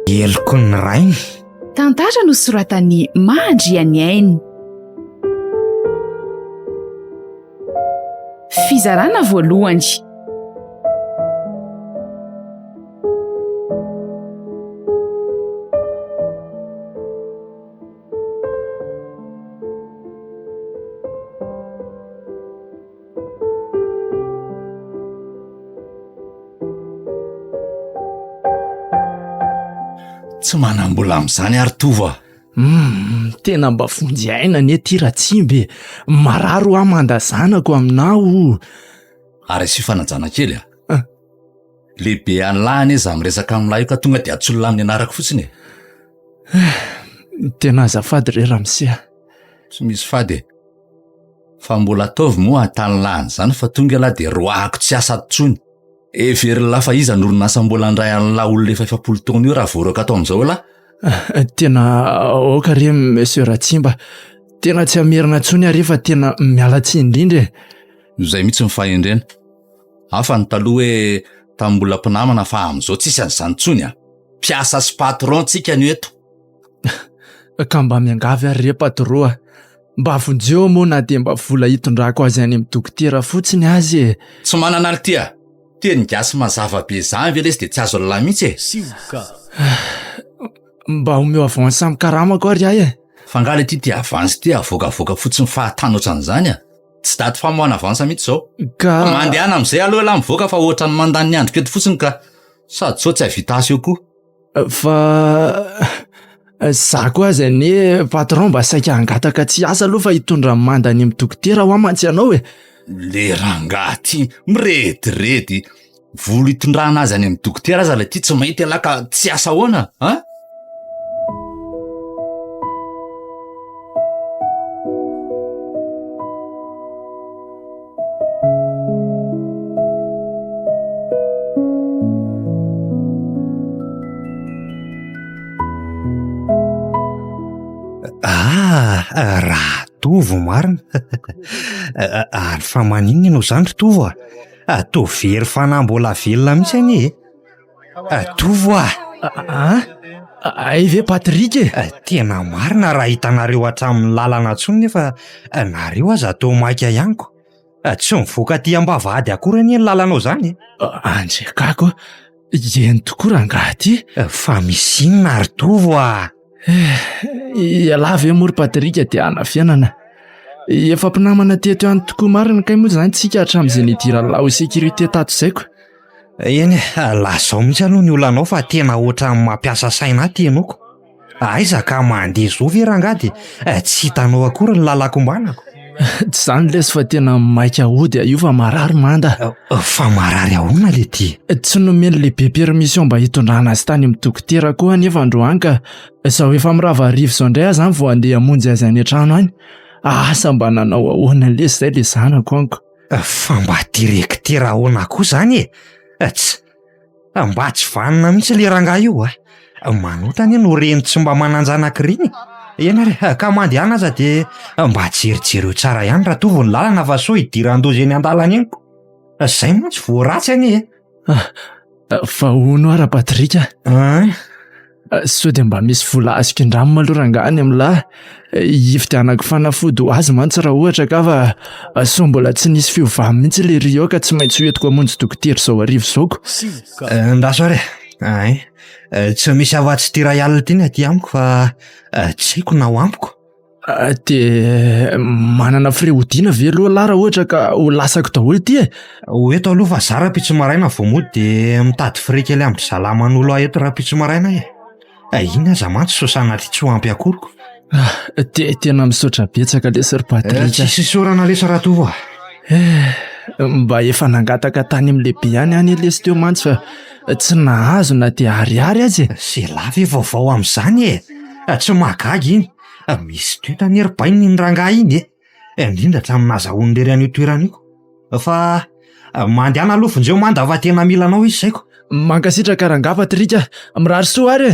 Eloko ny rainy. Tantara no soratan'ny Mandriany Ainy. Fizarana voalohany. Tsy manam-bola amin'izany ary Tovo. Tena mba fonjy aina ny ety Ratsimbe. Mararo amandazanako aminao. Ary sy fanajana kely lehibe an'lahy iza miresaka amin'lahy io ka tonga dia atsolola amin'ny anarako fotsiny. Tena azafady re Ramsia. Tsy misy fady. Fa mbola ataovy moa atany lahany zany fa tonga lahy dia roahako tsy asa tsony. Every lafa iza norinasa mbola andray an'lahy olona efa 70 taona io raha voraka atao amin'izao lahy. Tena oka re Monsieur Ratsimba. Tena tsy amerina tsony ary fa tena mialatsy indrindra. Izay mitsy ny fahendrena. Hafa ny taloha hoe tambola mpinamana fa amin'izao tsisy an'izany tsony Piasa sy patron tsika ny eto. Ka mba miangavy ary re patron. Mba vonjeo moa na dia mba vola hitondrako azy any amin'ny dokotera fotsiny azy. Tsy manana ny tia. Teny gasy mazava be zany ve lesy dia tsy azo lalahy mitsy Mba homeo avance amin'ny karamako ary ahy Fangaly ty avance ty avokavoka fotsiny fahatany ohatran'izany Tsy daty famohana avance mitsy zao. Ka mandehana amin'izay aloha lahy mivoaka fa ohatra ny mandany ny andro keto fotsiny ka sady sao tsy havita asa eo koa. Fa za koa zany patron mba saika hangataka tsy asa aloha fa hitondra mandany amin'ny dokotera ho amantsy anao Le rangahy mirediredy. Volo hitondrana azy any amin'ny dokotera aza ilay ty tsy mahita lahy ka tsy asa hoana Raha Tovo marina. Ary fa maninona no zany Tovo to very fanambola velona mitsy any Tovo Ay ve Patrick tena marina raha hitanareo hatramin'ny lalana tsony nefa nareo aza atao maika ihaniko. Tsy mivoaka ty ambavady akory ny lalanao zany Andrekako eny tokoa rangahy ty. Fa misy inona ary Tovo Ialahy ve mory Patrick dia anafianana. Efa mpinamana teto ihany tokoa marina kay moa zany tsika hatramin'izay nidiralao sécurité tato zaiko. Eny lazao mitsy aloha ny olanao fa tena ohatran'ny mampiasa saina ty ianao. Aiza ka mandeha zao ve rangady tsy hitanao akory ny lalako mbanako. Tsy zany lesy fa tena maika hody io fa marary manda. Fa marary ahoana le ty? Tsy nomeny lehibe permission mba hitondrana azy tany amin'ny dokotera koa nefa androany ka sao efa mirava arivo zao indray azy vao andeha hamonjy azy any an-trano any. Asa mba nanao ahoana lesy zay le zanako anko. Fa mba direktera ahoana koa zany tsy mba tsy vanina mitsy le rangahy io manotany no reny tsy mba mananjanakiriny. Ena re ka mandehana aza dia mba jerijereo tsara ihany raha Tovo ny lalana fa sao hidiran-dozy eny an-dalana eniko. Zay mantsy voaratsy any Fa hono ara Patrick sao dia mba misy vola azoko indramo maloha rangany amin'lahy. Hividianako fanafody ho azy mantsy raha ohatra ka fa sao mbola tsy nisy fiovamy mitsy le rio ka tsy maintsy hoentiko hamonjy dokotera zao arivo zaoko. Ndaso re tsy misy avatsy tira ialina ty aty amiko fa tsy haiko na ho ampiko. Dia manana firehodiana ve aloha lahy raha ohatra ka ho lasako daholo ty Eto aloha fa za raha-pitso maraina vao mody dia mitady fire kely amin'ny zalaman'olo eto raha-pitso maraina iny aza mantsy sosana ty tsy ho ampy akoriko. Tena misaotra betsaka lesy ry Patrick. Tsisy sorana lesy raha Tovo mba efa nangataka tany amin'ny lehibe ihany lesy teo mantsy fa tsy nahazo na dia ariary azy. Zay lava vaovao amin'izany tsy mahagagy iny. Misy toetany ery bainy ny rangahy iny indrindra hatramin'ny nazahoany lery an'io toeran'io. Fa mandehana aloha vonjeo manda fa tena milanao izy zaiko. Mankasitraka rangahy Patrick mirary soa ary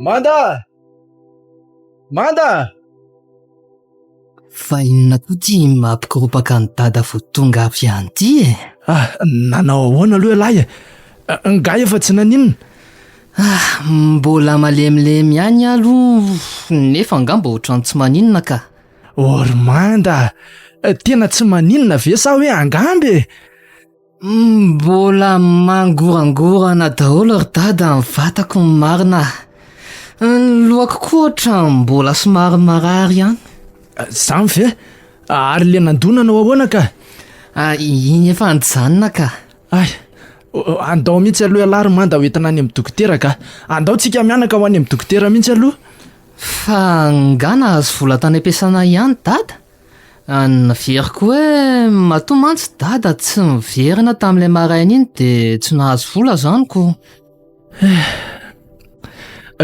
Manda! Fa inona koa ty mampikorapaka ny dada vo tonga avy anty e? Nanao ahoana aloha lahy e? Ngah efa tsy naninona? Mbola malemilemy ihany aloha nefa angamba ohatrany tsy maninona ka. Manda, tena tsy maninona ve sa hoe angambe? Mbola mangorangorana daholo ry dada ny vatako ny marina. Ny lohako koa ohatra mbola somary marary ihany. Zany ve? Ary le nandonanao ahoana ka? Iny efa nijanona ka. Andao mihitsy aloha alary Manda hoentina any amin'ny dokotera ka. Andao tsika mianaka ho any amin'ny dokotera mihitsy aloha. Fa ngana azo vola tany am-piasana ihany dada. Naveriko hoe matoa mantsy dada tsy miverina tamin'ilay maraina iny dia tsy nahazo vola zany ko.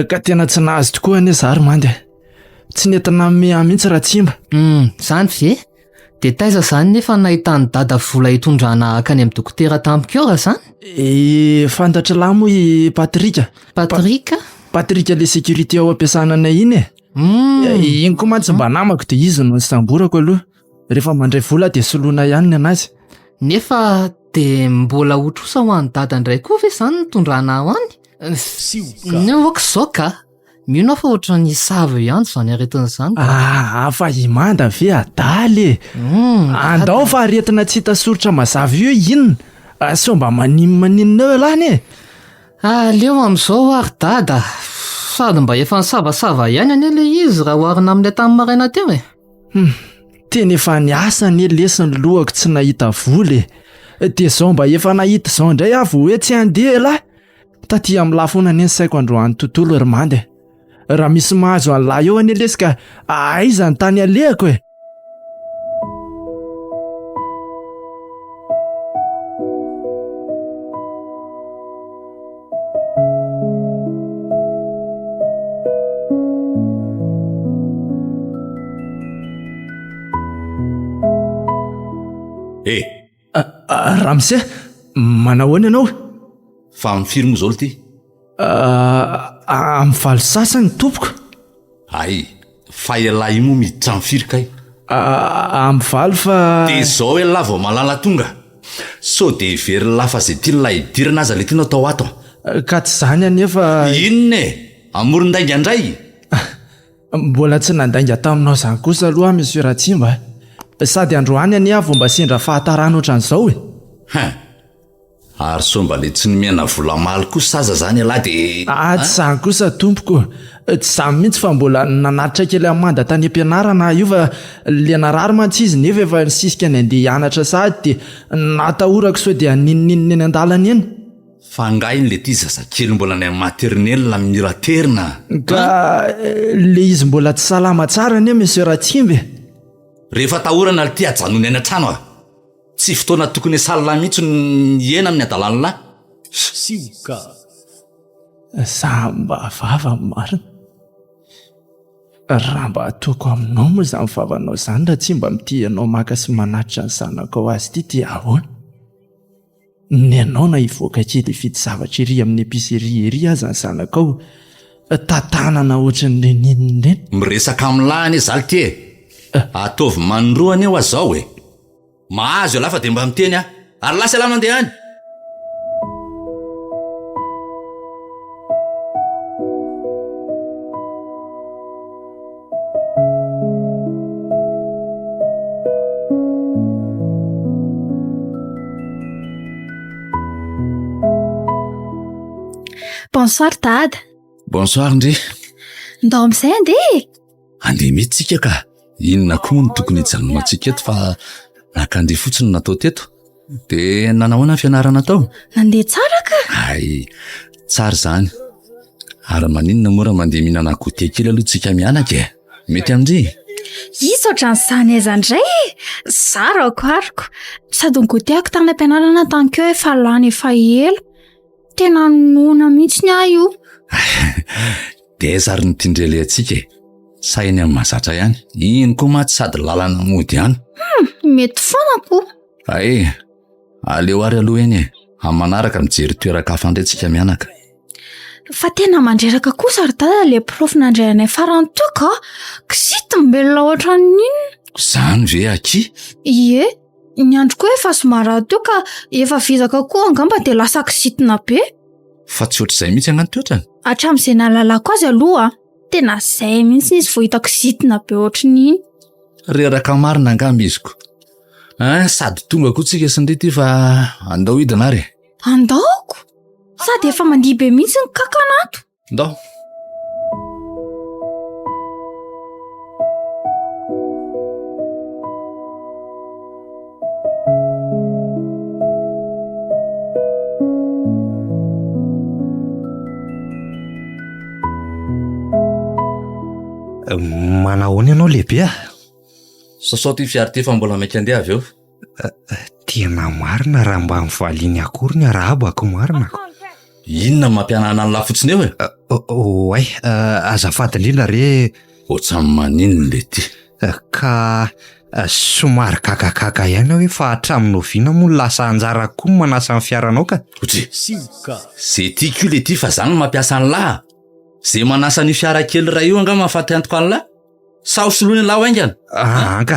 Ka tena tsy nahazo tokoa anie zary Manda. Tsy nentina mihitsy raha tsimba. Zany ve? Dia taiza zany nefa nahitany dada vola hitondrana akany amin'ny dokotera tamiko raha zany? Fantatra lahy moa i Patrika. Patrika? Patrika le sécurité ao am-piasananay iny e. Iny koa mantsy mba namako dia izy no samborako aloha. Rehefa mandray vola dia soloina ihany ny anazy. Nefa dia mbola hotrosa ho an'ny dada indray koa ve zany nitondrana ho any? Ny hoako izao ka. Mino fa ohatra ny sava ihany zany aretin'izany. Fa i Manda ve adaly e. Andao fa aretina tsy hita soritra mazava io inona. So mba maninona eo lany e. Aleo amin'izao ary dada. Sady mba efa nisavasava ihany anie ilay izy raha oharina amin'ilay tamin'ny maraina teo e. Tena efa niasa anie lesiny lohako tsy nahita vola e. Dia zao mba efa nahita zao indray aho vao hoe tsy handeha lahy. Taty amin'ny lafona anie ny saiko androany tontolo ry Manda. Raha misy mahazo an'lahy eo anie lesika aiza ny tany alehako e. Ramse, manao ahoana ianao? Fa mifiry moa zao ty? Amin'ny valo sasany tompoko. Fa elahy moa miditra mifiry kay? Amin'ny valo fa... Dia zao elahy vao malala tonga. So dia very lafa izay tia lay idirana aza le tiana atao ato. Ka tsy zany anefa... Inona e? Amoron-dainga indray? Mbola tsy nandainga taminao zany kosa aloha Monsieur Ratsimba. Sady androany anie vao mba sendra fahatarana ohatran'izao e. Ary so mba le tsy nomena vola maly kosa aza zany elahy dia... Tsy zany kosa tompoko. Tsy zany mihitsy fa mbola nanatitra kely Amanda tany am-pianarana io fa le narary mantsy izy nefa efa nisisika ny andeha hianatra sady dia natahorako sao dia ninininy eny an-dalana eny. Fa ngahy iny le ty zazakely mbola ny amin'ny maternelle miraterina. Ka le izy mbola tsy salama tsara anie Monsieur Ratsimba. Rehefa tahorana le ty ajanony any an-trano a. Tsy fotoana tokony salina mihitsy ny ena amin'ny adalanina. Sioka. Zamba vava marina. Raha mba ataoko aminao moa izany vavanao izany raha tsy mba mity ianao maka sy manatitra ny zanako ao azy ity dia ahoana? Ny anao na hivoaka kely hividy zavatra ery amin'ny épicerie ery aza ny zanako ao tantanana ohatran'ireny ninona ireny. Miresaka amin'lahy anie zaly ty e. Ataovy manoroana eo azao e. Mahazo elahy fa dia mba miteny a. Ary lasa elahy mandeha any. Bonsoir dada. Bonsoir ndry. Ndao amin'izay andeha? Andeha mihitsy tsika ka. Inona koa no tokony hijanona antsika eto fa nakandeha fotsiny natao teto. Dia nanahoana fianarana tao? Nandeha tsara ka? Tsara zany. Ary maninona mora mandeha mihinana goûter kely aloha tsika mianaka e. Mety amindry? Izy ohatran'izany aiza indray? Zara akoariko. Sady ny goûter-ako tany am-pianarana tankeo efa lany efa ela. Tena nona mihitsy ny io. Dia zary ny tindrely antsika e. Sainy amin'ny mahazatra ihany. Iny koa maty sady lalana mody ihany. Mety foana koa. Aleo ary aloha eny e. Amin'ny manaraka mijery toerakafa indray tsika mianaka. fa tena mandreraka kosa ry dada le prof nandray anay farany teo ka kisitim-belona ohatran'inona. Zany ve aky? Ie, ny andro koa efa somary teo ka efa vizaka koa angamba dia lasa kisitina be. Fa tsy ohatr'izay mihitsy angano toetrany. Hatramin'izay nahalalako azy aloha tena izay mihitsy izy vao hitako kisitina be ohatran'iny. Reraka marina angamba iziko. Sady tonga koa tsika sindry ty fa andao hidina ary. Andaoko? Sady efa mandihy be mihitsy ny kakanato. Ndao. Manahoana ianao lehibe? Sasao ty fiara ty fa mbola mainka andeha avy eo. Tena marina raha mba mivaliany akory ny arahabako marinako. Inona mampianana ny lafotsiny eo e? Oay, azafady indrindra re Ohatrany maninona le ty. ka somary kakakaka ihany hoe fa hatramin'ny oviana moa lasa anjara koa manasa ny fiaranao ka. Otry. Zay tiako le ty fa zany mampiasa ny laha. Zay manasa ny fiara kely ray io anga mahafaty antoko any laha. Sa hosoloany laha aingana. Anka,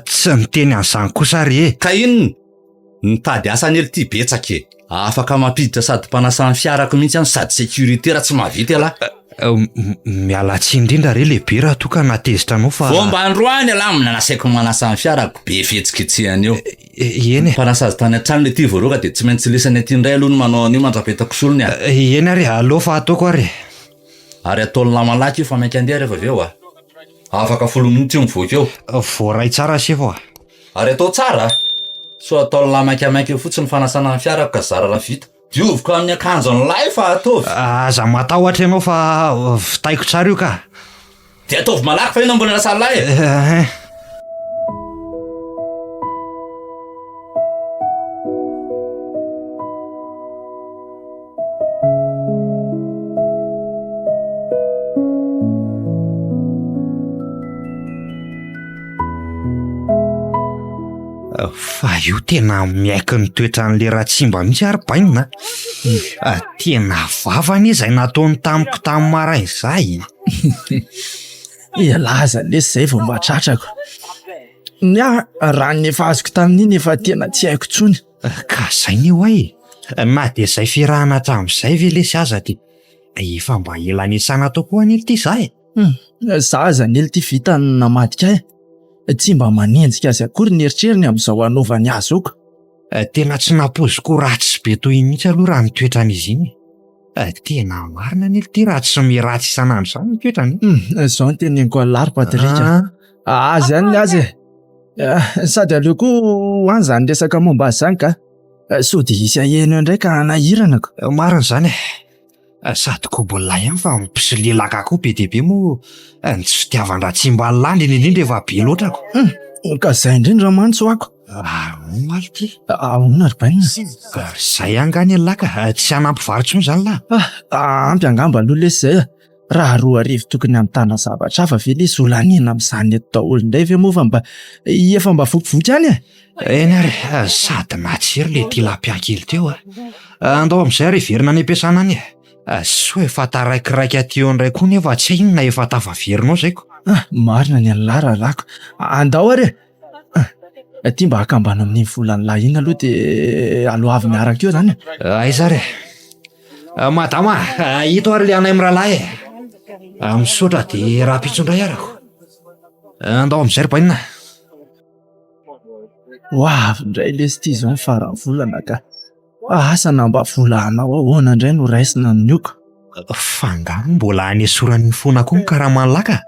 tsy miteny an'izany kosa re. Ka inona? Nitady asa ny ely ty betsaka e. Afaka mampiditra sady mpanasa ny fiarako mihitsy any sady sécurité raha tsy mahavita ala. Miala tsiny indrindra re lehibe raha toa ka natezitra anao fa Fomba androany ala amina nasaiko manasa ny fiarako be fihetsiketsiany eo. Eny Mpanasa azy tany an-trano le ty voaroka dia tsy maintsy lesany aty indray aloha no manao an'io mandrapetako solony a. eny ary aleo fa ataoko ary. Ary ataony lamalaka io fa mainka andeha rehefa avy eo a. Afaka 10 minuty io mivoaka eo. Voaray tsara sefa. Ary atao tsara. So ataony lamaikamaika eo fotsiny fanasana ny fiarako ka zara raha vita. Dioviko amin'ny akanjo ny lahy fa ataovy. Aza matahotra ianao fa vitaiko tsara io ka. Dia ataovy malaky fa ina mbola nasa ny lahy. Fa io tena miaiky ny toetran'le Ratsimba mihitsy ary bainina. Tena vavany izay nataony tamiko tamin'ny maraina izay. Laza lesy izay vao mba tratrako. Raha ny efa azoko tamin'iny efa tena tsy haiko tsony. Ka izay ny hoay. Na dia izay firahana hatramin'izay ve lesy aza ty. Efa mba ela nisana tokoa an'ily ty izay. Zaza an'ely ty vita namadika ahy. Tsy mba manenjika azy akory ny eritreriny amin'izao anaovany azy oko. Tena tsy napoziko ratsy be toy mihitsy aloha raha ny toetran'izy iny. Tena marina an'ily ty raha tsy miratsy isanandro izany ny toetrany. Izao ny teneniko alary Patrika. Azy ihany ny azy. Sady aleoko hoany izany resaka momba azy izany ka. So dia isy aheno indray ka nahiranako. Marina izany e. Sady kobolay ihany fa mpisilelaka koa be dia be moa ny tsy fitiavan Ratsimba landiny indrindra efa be loatrako. Ka izay indrindra mantso ako. Maly ty. Ahoana ry baina? Izay angany laka tsy hanampy varotsony izany lahy. Ampy angamba aloha lesy izay. Raha roa arivo tokony amitana zavatra hafa ve lesy olanina amin'izany eto daholo indray ve moa fa mba efa mba vokivoky ihany e. Eny ary sady natsiry le tilapia kely teo. Andao amin'izay ary verina any am-piasana any e. So efa taraikiraiky aty eo indray koa nefa tsy inona efa tafaverinao zaiko. Marina ny an'lara rako. Andao ary e. Ty mba hakambana amin'ny volany lahy iny aloha dia alohavy miaraka eo izany. Aiza re. Madama, hito ary le anay mirahalahy e. Misaotra dia raha pitsondray arako. Andao amin'izay ry bainina. Hoavy indray lesy ty izao ny farany volana ka. Asa namba volanao ahoana indray no raisina nioko. Fangano mbola hanesorany fona koa ny karamanlaka.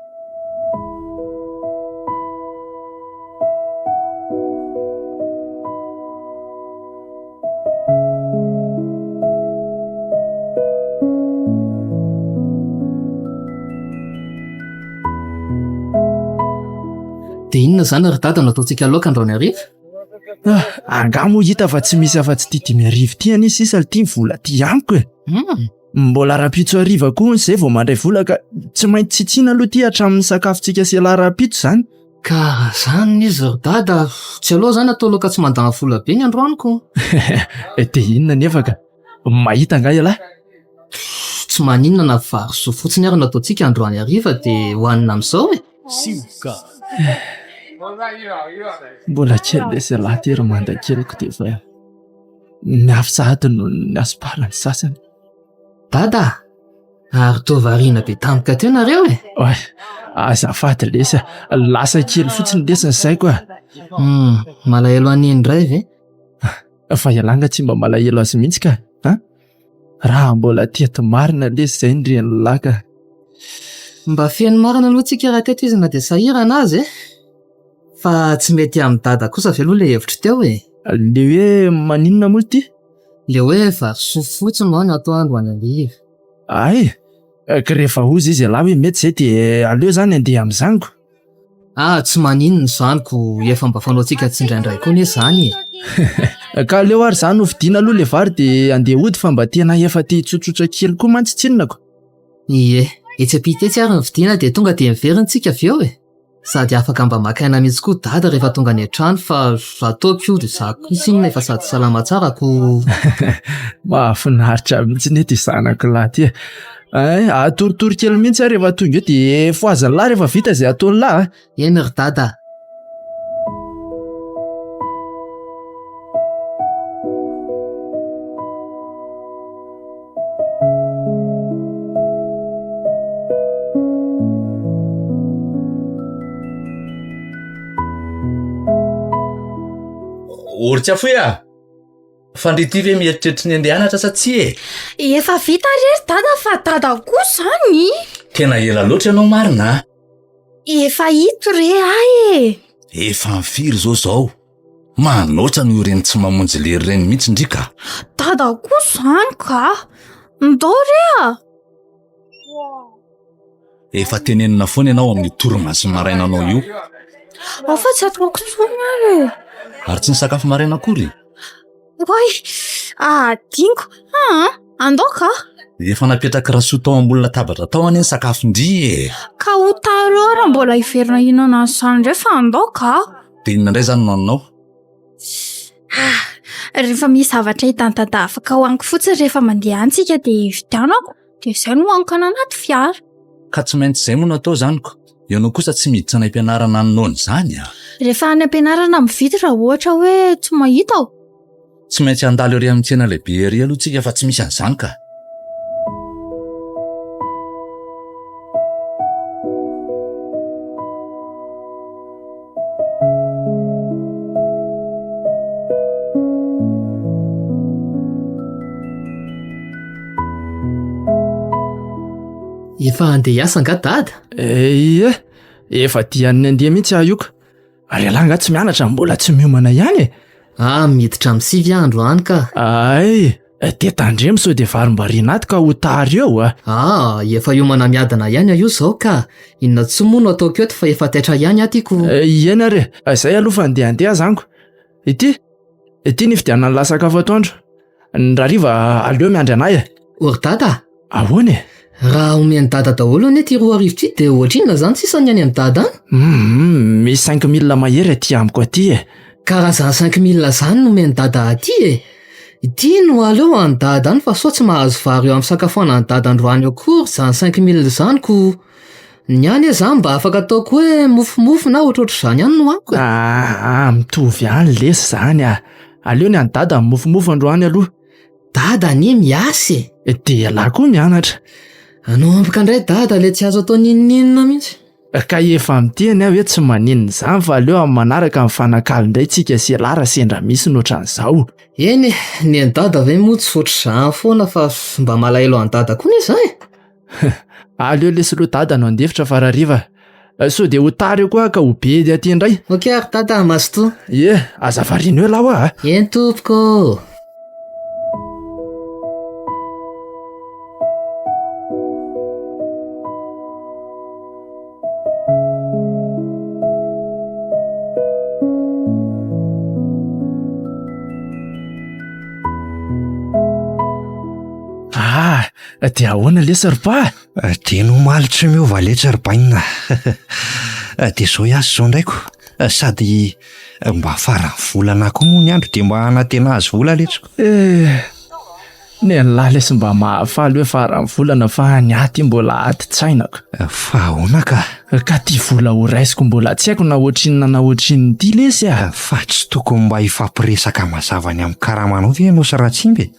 Dia inona izany ry dada no ataontsika laoka androany hariva? Angamo hita fa tsy misy afa-tsy ity 5,000 ty any sisa ty vola ty amiko e. Mbola rapitso hariva koa izay vao mandray vola ka tsy maintsy tsitsiana aloha ty hatramin'ny sakafontsika sy rapitso izany. Ka izany izy ry dada, tsy aloha izany atao laoka tsy mandana vola be ny androaniko. Dia inona nefa ka mahita nga ialahy? Tsy tsy maninona na varoso fotsiny ary nataontsika androany ariva dia hohanina amin'izao e. Mbola kely lesy lahatera mandan-keloko dia fa niafitsahady no niasopalany sasany. Dada, ary toa variana be tampoka teo nareo e. Oay, azafady lesy, lasa kely fotsiny lesiny izay koa. Malahelo an'iny indray ve? Fa ialanga tsy mba malahelo azy mihitsy ka. Raha mbola teto marina lesy izay ndreny laka. Mba feno marina aloha tsika raha teto izy na dia sahirana azy e. Fa tsy mety amin'ny dada kosa ve aloha ilay hevitra teo e. Le hoe maninona moa ity? Le hoe varoso fotsiny no atao androany ariva. Ay, ka rehefa ozy izy lahy hoe mety izay dia aleo zany andeha amin'izaniko. Tsy maninona izaniko, efa mba fanaontsika tsindraindray koa ne izany e. Ka aleo ary zany hovidiana aloha le vary dia andeha hody fa mba tena efa tia tsotsotra kely koa mantsy tsinonako. Ie, etsy ampitetsy ary ny vidiana dia tonga dia miverintsika avy eo e. Sady afaka mba makaina mihitsy koa dada rehefa tonga any an-trano fa ataoko io dia zako isinona efa sady salama tsara ko. Mahafinaritra mihitsy ny ety zanako lahy ty. Atoritory kely mihitsy rehefa tonga eo dia foazany lahy rehefa vita izay ataony lahy. Eny ry dada. Ory afoy fandrity ve mieritreritra ny andeha anatra sa tsy e? Efa vita rery dada fa dada koa zany. Tena ela loatra ianao marina. Efa hito re ay e. Efa mifiry zao. Manoatra no ireny tsy mamonjy lery ireny mihitsy ndrika. Dada koa zany ka. Ndao re a. Efa tenenina foana ianao amin'ny torimaso maraina anao io. Fa tsy ataoko tsony ary. Ary tsy ny sakafo maraina akory? Oy, dingo. Andao ka. Efa napetraka rasoa tao ambony latabatra tao any ny sakafo-ndry e. Ka ho taro raha mbola hiverina hinana an'izany rehefa andao ka. Dia inona indray zany nanao? Rehefa misy zavatra hitantata afaka hoaniko fotsiny rehefa mandeha antsika dia vidianako dia izay no hoaniko any anaty fiara. Ka tsy maintsy izay moa no atao zaniko. Ianao kosa tsy miditra any am-pianarana ny noana izany a. Rehefa any am-pianarana mividy raha ohatra hoe tsy mahita aho. Tsy maintsy handalo ery amin'ny tsena lehibe ery aloha tsika fa tsy misy an'izany ka. Efa andeha hiasa nga dada? Ie, efa dian'ny andeha mihitsy aho io ka. Ary alanga tsy mianatra mbola tsy miomana ihany e. Miditra amin'ny 9 andro any ka. Ay, dia tandremo sao dia varim-bariana ato ka ho tary eo Efa hiomana miadana ihany io zao ka. Inona tsy moa no ataoko eto fa efa taitra ihany atyko. Iena re, izay aloha fa andeha zango. Ity ny fidianana lahy sakafo atoandro. Ny rariva aleo miandry anay e. Ory dada? Ahoana e? Raha omeny dada daholo anie ty roa arivo ty dia ohatrinona zany sisa ny any amin'ny dada any? Misy 5 000 mahery aty amiko aty e. Karazany 5 000 zany no omeny dada aty e. Ity no aleo any dada any fa sao tsy mahazo vary eo amin'ny sakafoanany dada androany akory zany 5 000 zany ko. Ny any e zany mba afaka ataoko hoe mofomofo na ohatrohatro izany ihany no ako. Mitovy ihany lesy zany a. Aleo ny any dada mofomofo androany aloha. Dada nie miasa e. Dia lahy koa mianatra. Anao ampika indray dada le tsy azo atao nininina mihitsy. Ka efa miteny aho hoe tsy maninona izany fa aleo amin'ny manaraka amin'ny fanakalo indray tsika sy lara sendra misy noatran'izao. Eny e, ny any dada ve moa tsy ohatr'izany foana fa mba malahelo any dada koa ne izany. Aleo lesy loha dada no andefitra farariva. So dia ho tary eo koa ka ho be dia aty indray. Ok ary dada masoto. Ie, aza variana eo lahy ho Eny tompoko. Dia ahoana lesy ripa? Dia no malitry miova letra ripaina. Dia zao ihasy zao ndraiko. Sady mba farany volana koa moa ny andro dia mba hanantena azy vola letriko. ny lahy lesy mba mahafaly hoe farany volana fa ny aty mbola aty tsainako. Fa ahoana ka ty vola ho raisiko mbola tsy haiko na ohatrinona na ohatrin'ny ty lesy a. fa tsy tokony mba hifampiresaka mazavany amin'ny karamanao ve ianao sy Ratsimbe?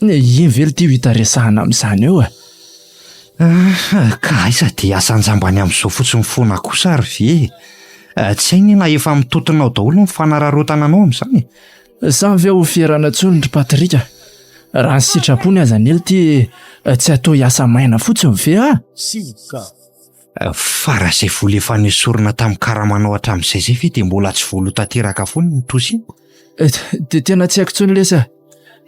Iny velo ty ho hitaresahana amin'izany eo a. Ka aiza dia asanjambany amin'izao fotsiny foana kosa ary ve? Tsy hainy na efa mitotonao daholo ny fanararotana anao amin'izany. Samy ve ho fierana tsony ry Patrika. Raha ny sitrapony aza nely ty tsy atao hiasa maina fotsiny ve a? Fara izay vola efa nesorina tamin'ny karamanao hatramin'izay zay ve dia mbola tsy voalo tanteraka foana ny tosiny? Dia tena tsy haiko tsony lesy a.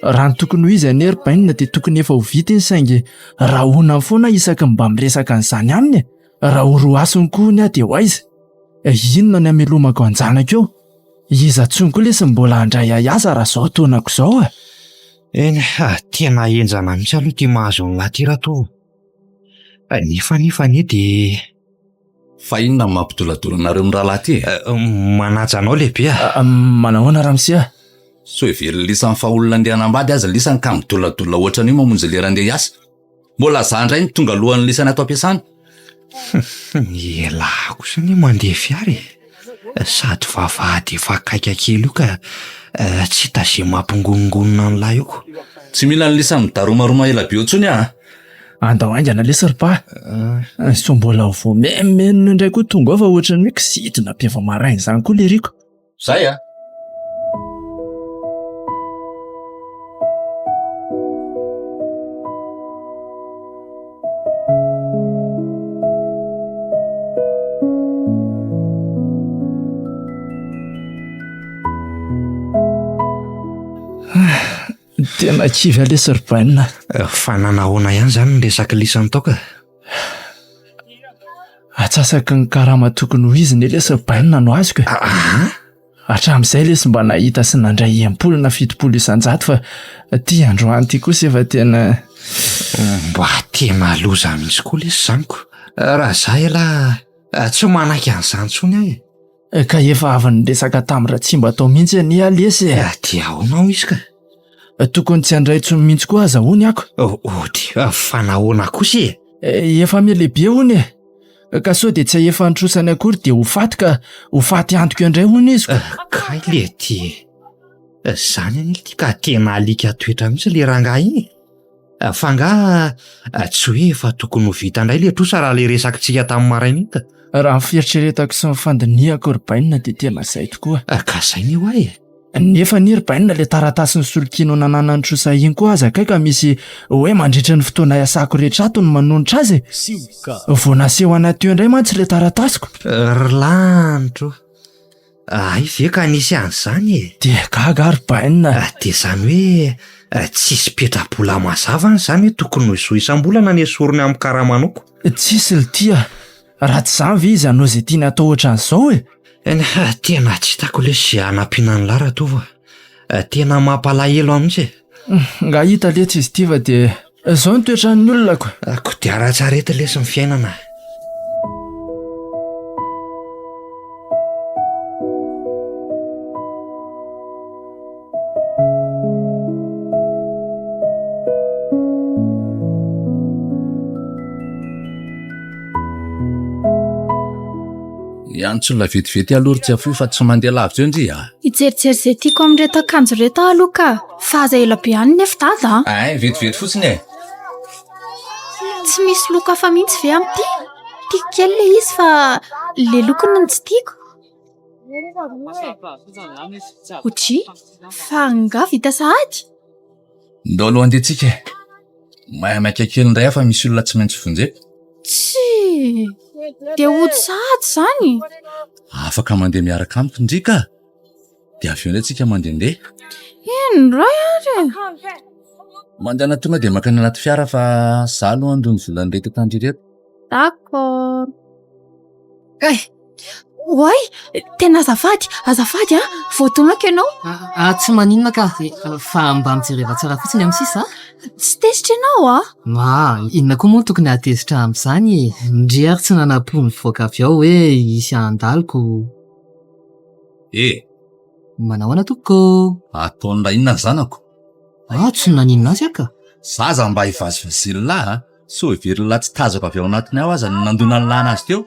Raha ny tokony ho izy anery bainina dia tokony efa ho vita iny saingy raha hoana foana isaky mba miresaka an'izany aminy. Raha ho roa asiny koa ny a dia ho aiza. Inona ny amelomako anjanako eo? Iza tsony koa lesy mbola handray asa raha zao taonako izao a. Eny, tena enjana mihitsy aloha ty mahazo ny lahatirato. Nefa dia Fa inona ny mampidoladolanareo amin'ny rahalahy ty? manaja anao lehibe a. Manahoana ramsia? So heveriny lisan'ny fahaolona andeha hanambady aza lisany ka midoladola ohatra an'io mamonjy lera andeha hiasa. Mbola za indray ny tonga alohan'ny lisany ato ampiasana. Ela kosa ny mandeha fiary. Sady vavahady efa akaika kely io ka tsy hita izay mampingonongonona ny lahy io. Tsy mila ny lisany midaromaroma ela be eo tsony a. Andao aingana lesy ry pa. So mbola ho voamenomeno indray koa tonga ao fa ohatra ny hoe kisidina mpiava maraina izany koa leriko. Zay a. Tena kivy lesy ry bainina. Fa nanahoana ihany izany ny resaky lisany tao ka? Atsasaky ny karama tokony ho izy ny lesy ry bainina no azoko. Hatramin'izay lesy mba nahita sy nandray 10 na 70 isan-jato fa ty androany ty kosa efa tena mba tena loza mihitsy koa lesy izanyko. Raha izaho ela tsy manaiky an'izany tsony ahy. Ka efa avy niresaka tamin'ny Ratsimba tao mihitsy any lesy. Dia ahoana ho izy ka? Tokony tsy handray tsony mihitsy koa aza hony ako. Fa nahoana kosa e? Efa melehibe hony e. Ka sao dia tsy efa nitrosany akory dia ho faty ka ho faty antoko indray hony izy ko. Ka le ty izany an'ily ty ka tena alika toetra mihitsy le rangahy iny. Fa nga tsy hoe efa tokony ho vita indray le trosa raha le resakitsika tamin'ny maraina iny ka. Raha ny fieritreretako sy ny fandinihako ry bainina dia tena izay tokoa. Ka izay ny ho ahy. Nefa ny ry bainina le taratasy ny solokino nanana ny trosa iny koa aza kai ka misy hoe mandritra ny fotoana iasako rehetra ato ny manonitra azy. Vao naseho anaty eo indray mantsy le taratasiko. Ry lanitro. Ay ve ka nisy an'izany e? Dia gaga ry bainina. Dia izany hoe tsisy petrabola mazava izany hoe tokony ho zo isam-bolana ny esoriny amin'ny karamanoko. Tsisy le tia. Raha tsy izany ve izy hanao izay tiana atao ohatran'izao e? Tena tsy hitako lesy izay hanampiana ny lara tova. Tena mampalahelo amin'itsy e. Nga hita letsy izy tiva dia izao ny toetran'ny olonako. Kodiaran-tsarety lesy ny fiainana. Ihany tsy olona vetivety aloha tsy afoy fa tsy mandeha lavitra eo ndry a. Ijerijery izay tiako amin'ireto akanjo reto aloha ka. Fa aza ela be ihany nefa dada. Ay, vetivety fotsiny e. Tsy misy loko hafa mihitsy ve amin'ity? Tiako kely le izy fa le lokony no tsy tiako. Ohatry, fa nga vita sahady. Ndao aloha andehantsika. Mahamaka kely indray fa misy olona tsy maintsy vonjeko. Tsy. Dia ody sahady izany. Afaka mandeha miaraka amiko ndrika. Dia avy eo indray tsika mandehandeha. Ray ary. Mandana tonga dia makany anaty fiara fa za aloha andony volany reto tandry reto. D'accord. Oay, tena azafady a, vao tongako ianao. Tsy maninona ka, fa mba mijereva tsara fotsiny amin'ny sisa. Tsy tezitra ianao a? Inona koa moa tokony atezitra amin'izany. Ndry ary tsy nanapo ny voaka avy ao hoe hisy andaloko. Manahoana toko? Ataon'ra inona ny zanako? Tsy naninona azy aka. Zaza mba hivazivazilahy so iverylahy tsy tazako avy ao anatiny ao aza nandona ny lana azy teo.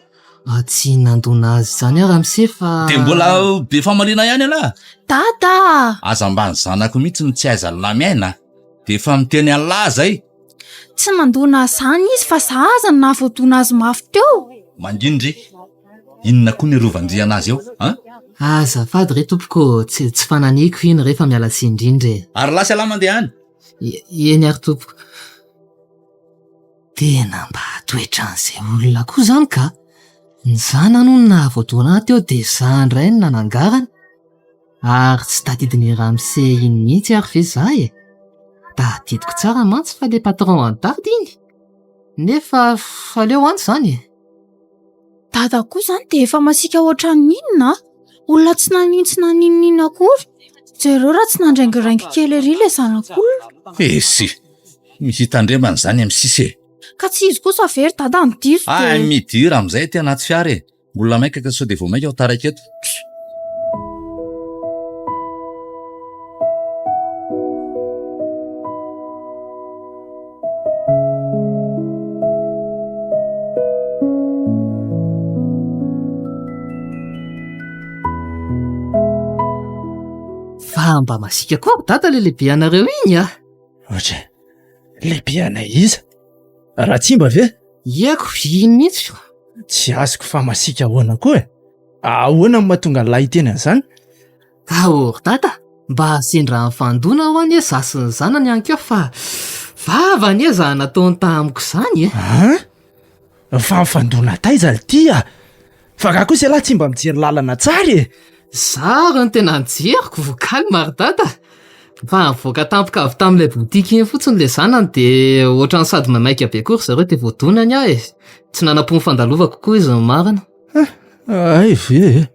Tsy nandona azy zany ramse fa De mbola be famalina ihany alahy. Dada! Aza mba ny zanako mihitsy ny tsy aiza lamiaina de efa miteny alahy zay. Tsy nandona zany izy fa zaza no nahavotona azy mafy teo. Mangindry, inona koa niarovandriana azy eo azafady re tompoko, tsy fananiko iny rehefa miala tsindrindry. Ary lasy alahy mandeha any. Eny ary tompoko. Tena mba toetran'izay olona koa zany ka. Ny zana no nahavoatona teo de zandray no nanangarany. Ary tsy tadidiny ramse iny mihitsy ary ve zah e. Tadidiko tsara mantsy fa le patron an-tady iny. Nefa faleo any zany e. Dada koa zany de efa masika ohatran'inona. Olona tsy naninona akory. Jereo raha tsy nandraingirangy kely ery le zanak'olona. Esy, misy hitandremana zany amin'ny sisy e. Ka tsy izy kosa very dada midiso de. Midira amin'izay ty anaty fiara e. Olona maika ka sao de vao maika ao taraiky eto. Fa mba masika koa dada le lehibe anareo iny a. Ohatry, lehibe anay iza? Raha tsy mba ve? Iako, iny mihitsy. Tsy azoko fa masika ahoana koa e. Ahoana mahatonga lahy teny an'izany? Or dada, mba sendra nifandona ho any e zasy ny zanany ihany keo fa vavany e za nataony tamiko izany e. Fa mifandona taiza ty a? Fa ka kosa lahy tsy mba mijery lalana tsara e. Zaro ny tena nijeriko vokalma ary dada. Fa nivoaka tampoka avy tamin'ilay botika iny fotsiny le zanany de ohatrany sady mamaika be kory zareo de voadonany aho e. Tsy nanam-pony fandalovako koa izy ny marina. Ay ve?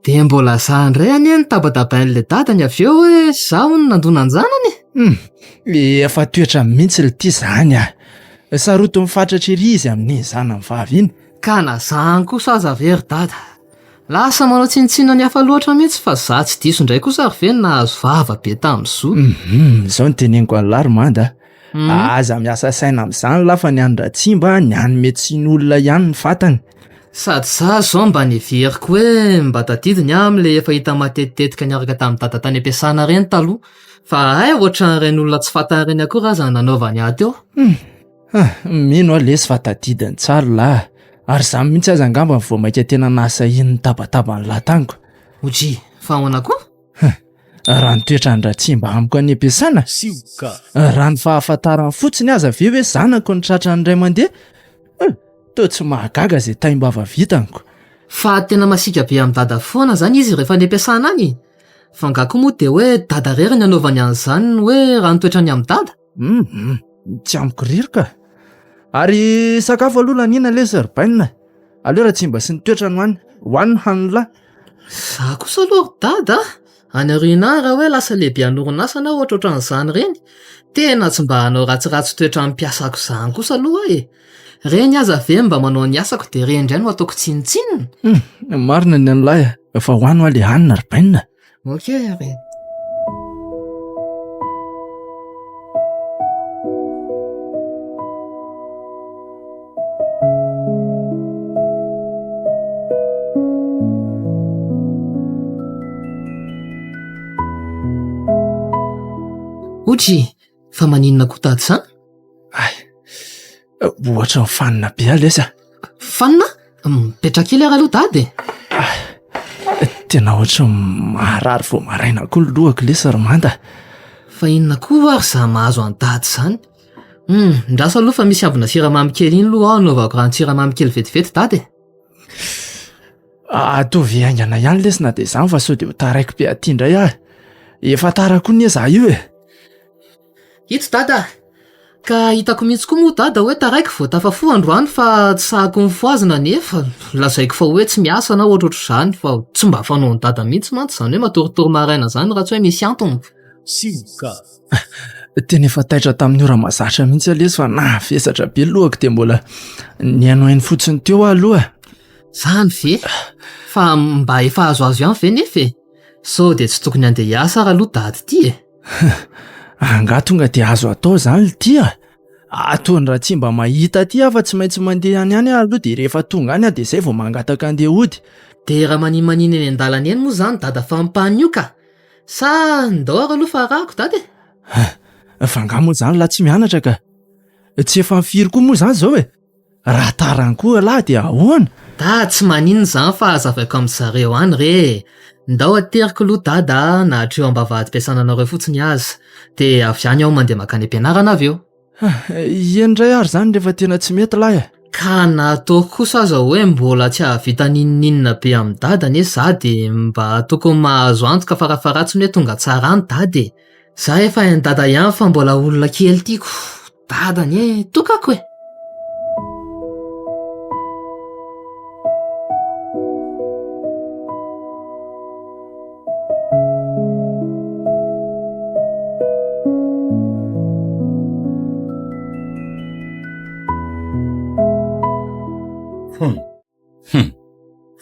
De mbola zandray any ny tabatabain'le dadany avy eo hoe zaho no nandona ny zanany. Efa toetra mihitsy le ty zany a. Saroto mifatratra ery izy amin'ny zanany vavy iny. Ka na zany kosa aza very dada. Lasa manao tsinitsina ny hafa loatra mihitsy fa za tsy diso indray kosa ary ve nahazo vava be tamin'izao. Zao ny teneniko an'lary manda. Aza miasa saina amin'izany lafa ny andra tsimba ny any mety sy ny olona ihany ny fatany. Sady za zao mba neveriko hoe mba tadidiny amin'le efa hita matetitetika niaraka tamin'ny dada tany am-piasana reny taloha. Fa ay ohatran'ireny olona tsy fantany reny akory aza nanaovany ahy teo. Mino aho lesy fa tadidiny tsara lahy. Ary za mihitsy aza angamba vao maika tena nasa iny ny tabataba ny latango. Oji, fa ahoana koa? Raha ny toetrandra tsimba amiko any am-piasana. Raha ny fahafantarany fotsiny aza ve hoe zanako ny tratra ny ray mandeha. Teo tsy mahagaga izay taim-bava vitaniko. Fa tena masika be amin'ny dada foana zany izy rehefa ny am-piasana any. Fa ngako moa de hoe dada rery ny anaovany an'izany hoe raha ny toetrany amin'ny dada. Tsy amiko riry ka. Ary sakafo aloha lanina le zaribaina. Aleo raha tsy mba sy ny toetra no hoanina hanila. Za kosa aloha dada. Any arina raha hoe lasa lehibe anorinasa na ohatrohatran'izany reny. Tena tsy mba hanao ratsiratsy toetra amin'ny mpiasako izany kosa aloha e. Reny aza ve mba manao ny asako de reny indray no ataoko tsinitsinina. Marina ny an'lahy efa hoano le hanina ribaina. Okey re. Oji, fa maninona koa tady zany? Ohatra ny fanina be alesa. Fanina? Petra kely ary aloha dady. Tena ohatra maharary vao maraina koa lohako lesa romanda. Fa inona koa ary za mahazo an-dady zany? Ndrasa aloha fa misy ambina siramamy kely iny aloha anaovako raha ny siramamy kely vetivety dady. Atovy aingana ihany lesina de izany fa sao de ho taraiky be aty indray aho. Efa tara koa ny za io e. Ito dada. Ka hitako mihitsy koa moa dada hoe taraiky vao tafafo androany fa tsy sahako ny foazina nefa lazaiko fa hoe tsy miasa na ohatrohatr'izany fa tsy mba fanao ny dada mihitsy mantsy izany hoe matoritory maraina izany raha tsy hoe misy antony. Tena efa taitra tamin'ny ora mazatra mihitsy alesy fa navesatra be lohako de mbola ny anohainy fotsiny teo aloha. Zany ve? Fa mba efa azoazo ihany ve nefa e? Sao de tsy tokony andeha hiasa raha aloha dady ty e. Anga tonga dia azo atao izany lia atony raha tsy mba mahita aty aho fa tsy maintsy mandeha any any aloha dia rehefa tonga any aho dia izay vao mangataka andeha hody. Dia raha manimanina eny an-dalana eny moa izany dada fampahany io ka sa ndao ary aloha farako dady e? Fa nga moa izany lahy tsy mianatra ka tsy efa mifiry koa moa izany izao e. Raha tarany koa lahy dia ahoana? Da tsy maninona izany fa azavaiko amin'izareo any re. Ndao ateriko aloha dada na hatreo ambavahady mpiasana anareo fotsiny aza dia avy any aho mandeha makany am-pianarana avy eo. Indray ary izany rehefa tena tsy mety lahy e. Ka nataoko kosa aza hoe mbola tsy hahavita ninoninona be amin'ny dada anie za dia mba tokony mahazo antoka farafaratsiny hoe tonga tsara any dady. Za efa hain'ny dada ihany fa mbola olona kely tiako. Dada anie tokako e.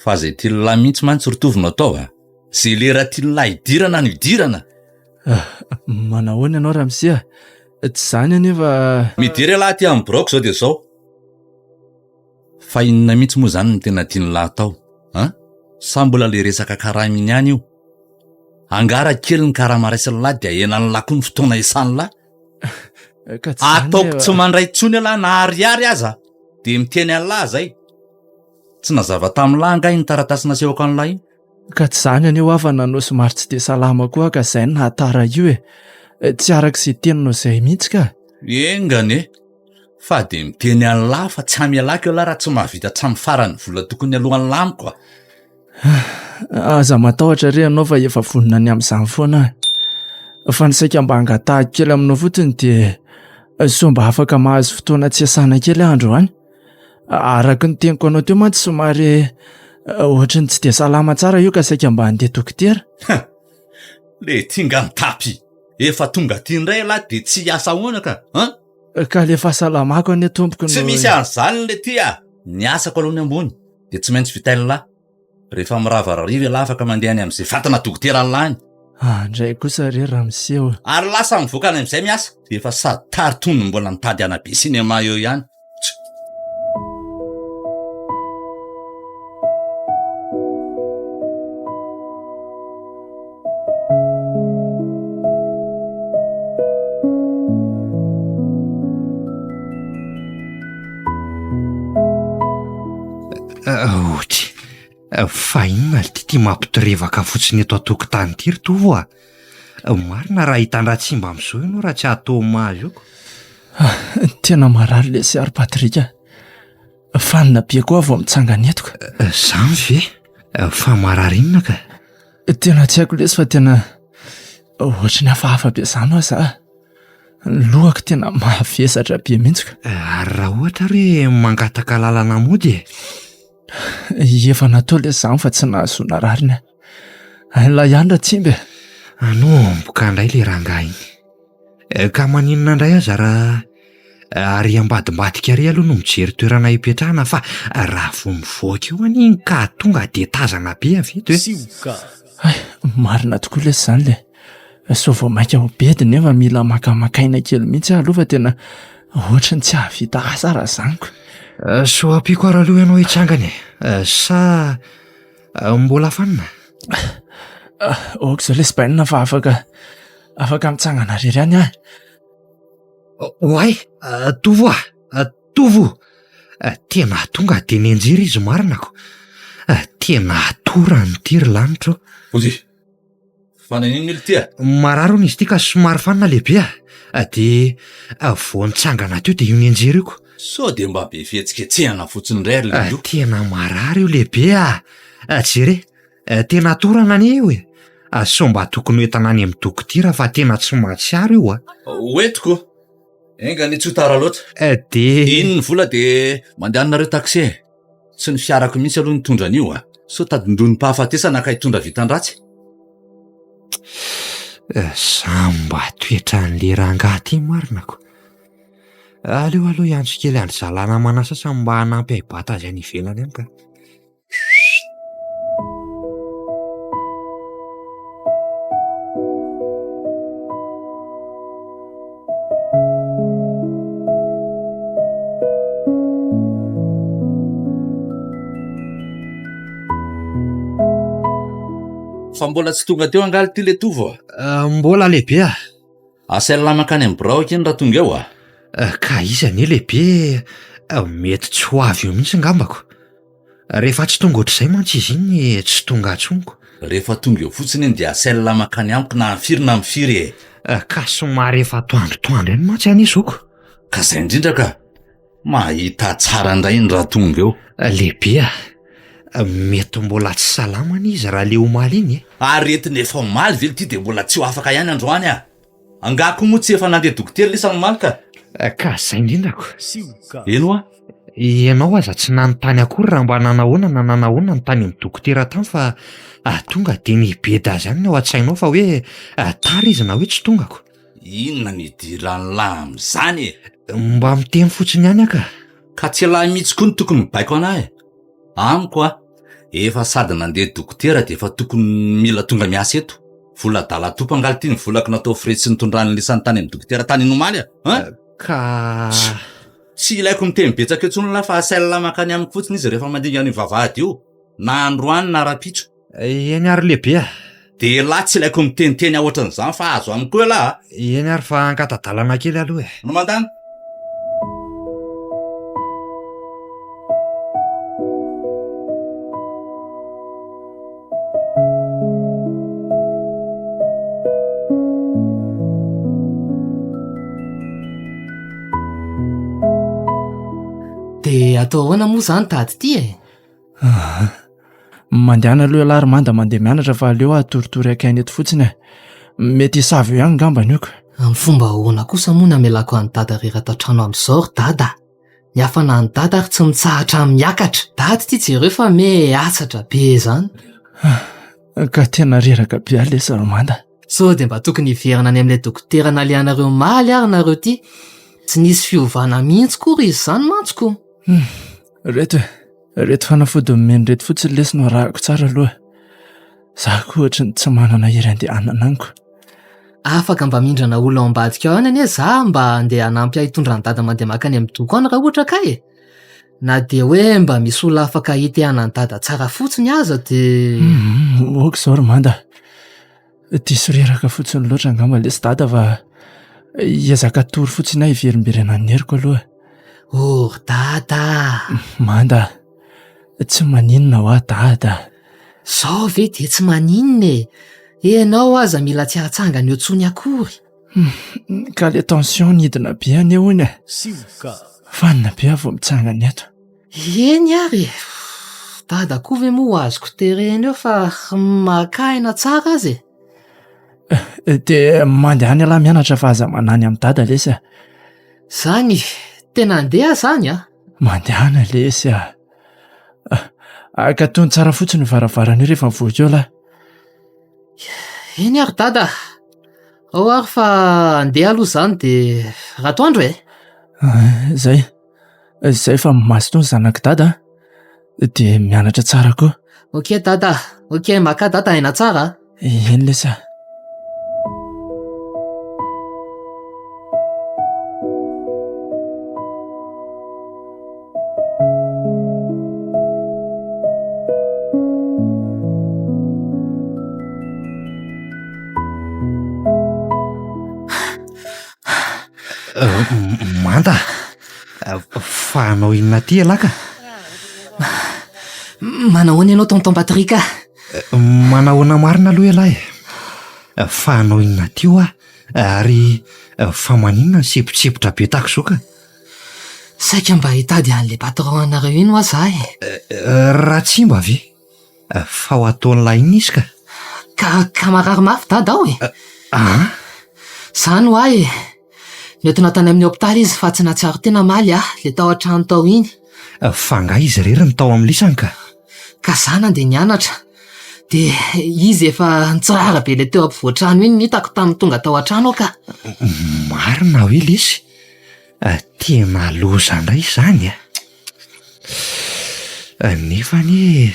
Fa zay ty lahy mihitsy mantsy rotovinao tao a. Zay lera ty lahy idirana no idirana. Manahoana ianao ramisia? Tsy izany anefa Midiry lahy ty amin'ny broko zao dia zao. Fa inona mihitsy moa zany no tena tiany lahy tao? Sa mbola le resaka karaminy ihany io? Angara kely ny karama-raisiny lahy dia enan'ny lahy koa ny fotoana isan'ny lahy. ka tsy izany Ataoko tsy mandray tsony lahy na ariary aza dia miteny any lahy zay. Tsy nazava tamin'ny lahy angay ny taratasy nasehoko any lahy iny. Ka tsy izany anio aho fa nanao somary tsy dia salama koa ka izay no nahatara io e. Tsy arak'izay teninao izay mihitsy ka. Engane. Fa dia miteny any lahy fa tsy hamelaka eo lahy raha tsy mahavita hatramin'ny farany vola tokony alohan'ny lamiko a. Aza matahotra re ianao fa efa vonona ny amin'izany foana. Fa ny saika mba hangatahako kely aminao fotsiny dia so mba afaka mahazo fotoana tsy iasana kely andro any. Araka ny teniko anao teo mantsy somary ohatra ny tsy dia salama tsara io ka saika mba handeha dokotera. Le tinga mitapy. Efa tonga ty indray lahy dia tsy hiasa ahoana ka. Ka le fahasalamako anie tompoko Tsy misy an'izany le ty a. Ny asako aloha ny ambony dia tsy maintsy vitainy lahy. Rehefa miravarariva lahy afaka mandeha any amin'izay vatana dokotera lahy. Indray kosa re ramoseo. Ary lasa mivoaka any amin'izay miasa. Dia efa sady taritony mbola mitady ana be sinema eo ihany. Fa inona ty mampitorevaka fotsiny eto an-tokotany ty ry tovo a. Marina raha hitandratsy mba amin'izao ianao raha tsy atao mahazo. Tena marary le sy ary Patrika. Fanina be koa vao mitsangana eto ka. Zany ve? Fa marary inona ka? Tena tsy haiko lesy fa tena ohatra ny hafahafa be izany aho za. Ny lohako tena mavesatra be mihitsy ka. Ary raha ohatra hoe mangataka lalana mody e. Efa natao le izany fa tsy nahazoana rariny. La ihany raha tsimbe. Anomboka indray le rangahy iny. Ka maninona indray aza raha ary ambadimbadika ary aloha no mijery toerana hipetrahana fa raha vao mivoaka eo aniny ka tonga dia tazana be aveto e. Marina tokoa lesy izany le. So vao maika ho bedy nefa mila makamakaina kely mihitsy aloha fa tena ohatra ny tsy hahavita asa raha izany ko. So ampiako ary aloha ianao hitsangana e. Sa mbola fanina? Oka izao lesy bainina fa afaka mitsangana rery any aho. Oay, tovo tovo. Tena tonga dia nianjera izy marinako. Tena atorany tiry lanitra. Ozy. Fanan'iny ilo ty a? Mararo izy ty ka somary fanina lehibe a. Dia vao nitsangana teo dia io nianjera io ko. So dia mba be fihetsiketsehana fotsiny indray le io. Tena marary io lehibe a. Jere, tena atorana anie io e. So mba tokony hoentana any amin'ny dokotera fa tena tsy mahatsiaro io a. Hoentiko. Enga ny tsotara loatra. Dia Iny ny vola dia mandehanareo taxi. Tsy ny fiarako mihitsy aloha nitondra an'io a. So tadindony mpahafatesana ka hitondra vitan-dratsy. Samba toetra an'le rangahy ty marinako. Aleo aloha iantso kely andry zalana manasa mba hanampy haibata azy any ivelany any ka. fa mbola tsy tonga teo angaly ty le tovo Mbola lehibe a. asela makany amin'ny birao keny raha tonga eo Ka izy anie lehibe, mety tsy ho avy eo mihitsy ngambako. Rehefa tsy tonga ohatr'izay mantsy izy iny tsy tonga atsonko. rehefa tonga eo fotsiny eny dia asela makany amiko na mifiry na mifiry Ka somary efa toandrotoandro eny mantsy any izoko. ka izay indrindra ka mahita tsara indray iny raha tonga eo Lehibe mety mbola tsy salamana izy raha le omaly iny aretiny efa omaly vely ty de mbola tsy ho afaka ihany androany angako moa tsy efa nandeha dokotera le sanomaly Ka izay indrindrako. eno Ianao aza tsy nanontany akory raha mba nanahoana na nanahoana ny tany amin'ny dokotera tany fa tonga de nibeda azy any ao an-tsainao fa hoe tara izy na hoe tsy tongako. inona ny idiran'lahy am'izany Mba miteny fotsiny ihany aka. ka tsy lahy mihitsy koa ny tokony mibaiko anahy amiko efa sady nandeha dokotera de efa tokony mila tonga miasa eto vola dala topo angaly ty ny volako natao fred sy nitondran'ny lisany tany amin'ny dokotera tany inomaly Ka tsy ilaiko miteny betsaka etsony lahy fa asela makany amiko fotsiny izy rehefa mandinga ny vavahady io na androany na rapitso eny ary lehibe de lahy tsy ilaiko miteniteny ohatran'izany fa azo amiko eo lahy eny ary fa ankatadalana kely aloha no mandany De atao ahoana moa zany tady ty Mandehana aloha ialahy manda mandeha mianatra fa aleo atoritory akainy eto fotsiny mety hisavy eo ihany ngamba nioko. Amin'ny fomba ahoana kosa moa namelako any dada rerata trano amin'izao dada. Ny hafana ny dada ary tsy mitsahatra miakatra. Dady ty jereo fa me asatra be zany. Ka tena reraka be alesa Romanda. So de mba tokony hiverina any amin'ilay dokotera nalehanareo maly ary nareo ty. Tsy nisy fiovana mihitsy kory izy zany mantsiko. Reto fanafody meny reto fotsiny lesy no arahako tsara aloha. Zaho koa ohatra ny tsy manana hery andehanana aniko. Afaka mba mindrana olona ao ambadika ao any za mba andeha hanampy hitondra ny dada mandeha makany amin'ny doko any raha ohatra ka na de hoe mba misy olona afaka hitehana ny dada tsara fotsiny aza de Ok zao Romanda. Diso reraka fotsiny loatra angamba lesy dada fa hiezaka tory fotsiny ahy hiverimberena ny heriko aloha. Dada. Manda, tsy maninona ho dada. Sao ve de tsy maninona enao aza mila tsy hatsangany eo tsony akory. Ka le tension nidina be any eo iny. Fanina be avy mitsangany eto. Eny ary. Dada koa ve moa ho azoko terena eo fa makaina tsara azy. De mandeha any alahy mianatra fa aza manany amin'ny dada lesy. Zany, tena andeha zany Mandehana lesy ka tony tsara fotsiny varavaran'io rehefa mivoaka eo lahy. Eny ary dada. Ao ary fa andeha aloha zany de ratoandro Zay fa maso tony zanaka dada de mianatra tsara koa. Ok dada, ok maka dada aina tsara. Eny lesy Manda, fa anao inona ty alaka? Manahoana ianao tonton Patrika? Manahoana marina aloha alahy. Fa anao inona ty ary fa maninona ny sepotsipotra be tahaka izao ka? Saika mba hitady an'ilay patron anareo iny hoa za Raha tsy mba ve? Fa ho ataon'lahy iny izy ka marary mafy dada ao Zany ho ahy nentona tany amin'ny hopitaly izy fa tsy natsiaro tena maly le tao an-trano tao iny. Fa nga izy rery ny tao amin'ny lisany ka? Ka za nandeha nianatra. De izy efa nitsirara be le teo ampovoan-trano iny nitako tamin'ny tonga tao an-trano ka. Marina hoe lesy. Tena loza indray izany nefany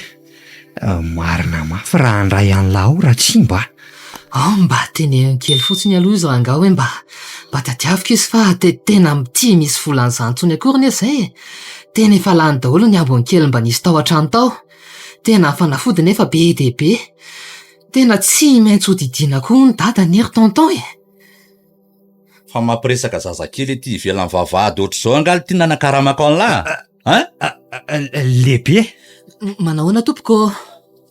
marina mafy raha handray an'lahy ao raha tsy mba. Mba tenehany kely fotsiny aloha izy raha nga hoe mba tadiaviko izy fa tena tia misy volan'izany tsony akory ne zay. Tena efa lany daholo ny ambony kely mba nisy tao an-trano tao. Tena fanafody nefa be dia be. Tena tsy maintsy hodidiana koa ny dada nery tonton e. Fa mampiresaka zazakely ety ivelan'ny vavahady ohatr'izao angaly tia nanakaramako an'lahy. Lehibe. Manahoana tompoko?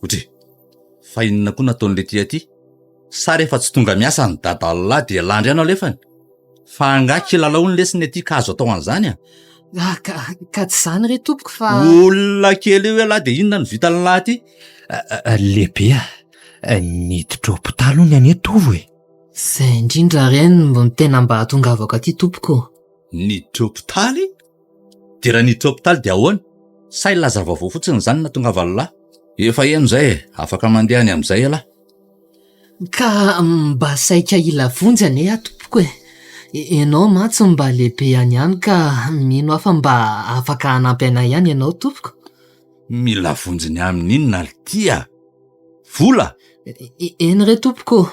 Otre, fa inona koa nataon'le tia ty? Sa rehefa tsy tonga miasa ny dada lahy dia landry ianao alefany. Fa angaha kilalao ny lesiny ety ka azo atao an'izany a. Ka tsy zany re tompoko fa... Olona kely eo lahy dia inona ny vita ny lahy ty? Lehibe niditra hopitalo ny ane tovo e. Zay indrindra reny no tena mba hatongavako aty tompoko. Niditra hopitaly? Dia raha niditra hopitaly dia ahoana? Sa ilaza vaovao fotsiny zany natongavany lahy? Efa eno zay, afaka mandeha any amin'izay lahy. Ka mba saika ila vonjy ane a tompoko e. Ianao mantsy mba lehibe any ihany ka mino afa mba afaka hanampy anay ihany ianao tompoko. Mila vonjiny amin'inona ry tia? Vola? Eny re tompoko,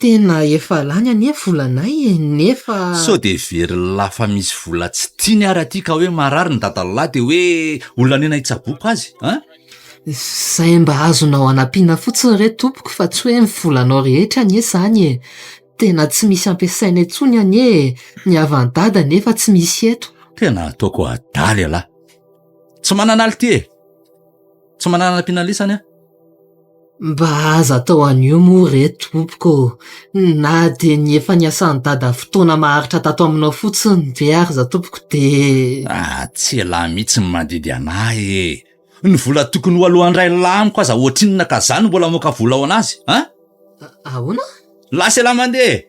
tena efa lany ane volanay nefa... Sao de very lafa misy vola tsy tiany ary aty ka hoe marary ny dadalahy dia hoe olonanena hitsaboko azy, ha? Zay mba azonao anampiana fotsiny re tompoko fa tsy hoe mivolanao rehetra anie zany e. Tena tsy misy ampiasaina intsony anie, ny avan-dada nefa tsy misy eto. Tena ataoko adaly lahy. Tsy manana ality e? Tsy manana ampiana lisany a? Mba aza atao an'io moa re tompoko. Na de ny efa niasan'ny dada fotoana maharitra tato aminao fotsiny ve ary za tompoko de... Tsy elahy mihitsy ny mandidy anahy e. Ny vola tokony ho alohan'ny ray lamiko aza ohatrinona ka zany mbola moka vola ho anazy, ha? Ahoana? Lasa elahy mandeha.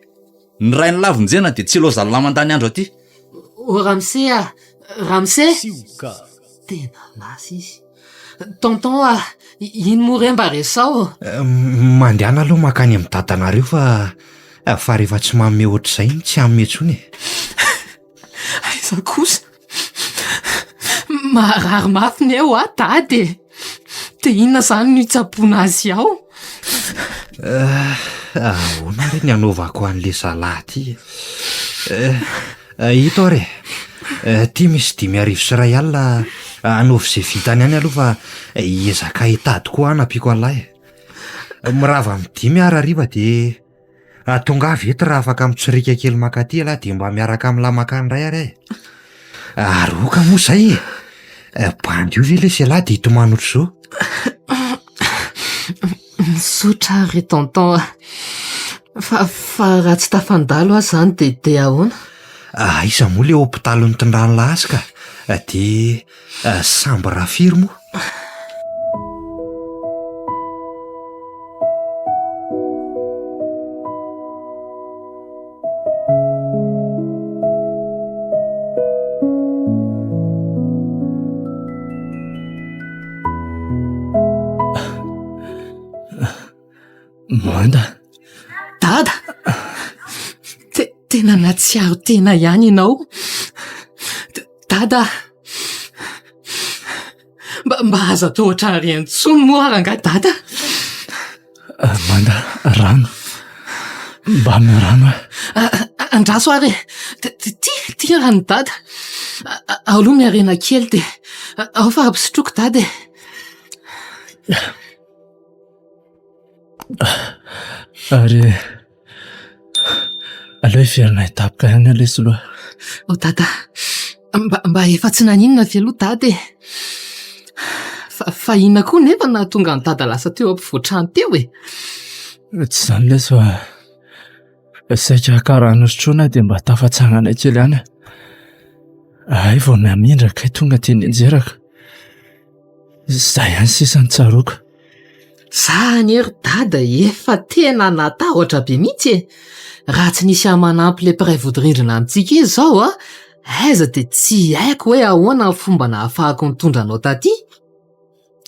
Ny ray ny lavonjena dia tsy loza lamandany andro aty. O Ramsey a, Ramsey? Tena lasa izy. Tonton ino moa re mba resao? Mandehana aloha makany amin'ny dadanareo fa rehefa tsy manome ohatr'izay tsy hanome tsony. Aiza kosa? Marary mafy ny eo dady e. Dia inona zany no hitsaboana azy ao? Ahoana re ny anaovako an'le zalahy ty? Hito re, ty misy 5 sy 2 alina anaovy izay vitany any aloha fa ezaka hitady koa anampiako an'lahy. Mirava amin'ny 5 ariva dia tongavy eto raha afaka mitsirika kely makaty lahy dia mba miaraka amin'ny lamakany iray ary. Aroka moa izay e. Bandy io ve le se lahy dia hitomany ohatr'izao? Misotra re tonton. Fa raha tsy tafandalo azy zany dia ahoana? Iza moa le hopitalo ny tindrany lahy azy ka dia samby rafiry moa. Manda. Dada! Tena natsiaro tena ihany ianao. Dada! Mba aza atao ohatrany rentsony moa aranga dada. Manda, rano. Mba me rano e. Andraso ary ty rano dada. Aloha miarena kely dia ao fa ampisotroako dada e. Ary aleo iverina hitapoka ihany alesy loha. O dada, mba efa tsy naninona ve aloha dada e. Fa inona koa nefa nahatonga ny dada lasa teo ampivoatrano teo e. Tsy izany lesy fa saika karaha nosotroana dia mba tafatsangana kely ihany. Ay vao namindraka tonga teny anjeraka. Izay ihany sisa ny tsaroako. Zany ery dada efa tena natahotra be mihitsy e. Raha tsy nisy manampy le mpiray vodi-rindrina amintsika izy zao aiza dia tsy haiko hoe ahoana ny fomba nahafahako nitondra anao taty.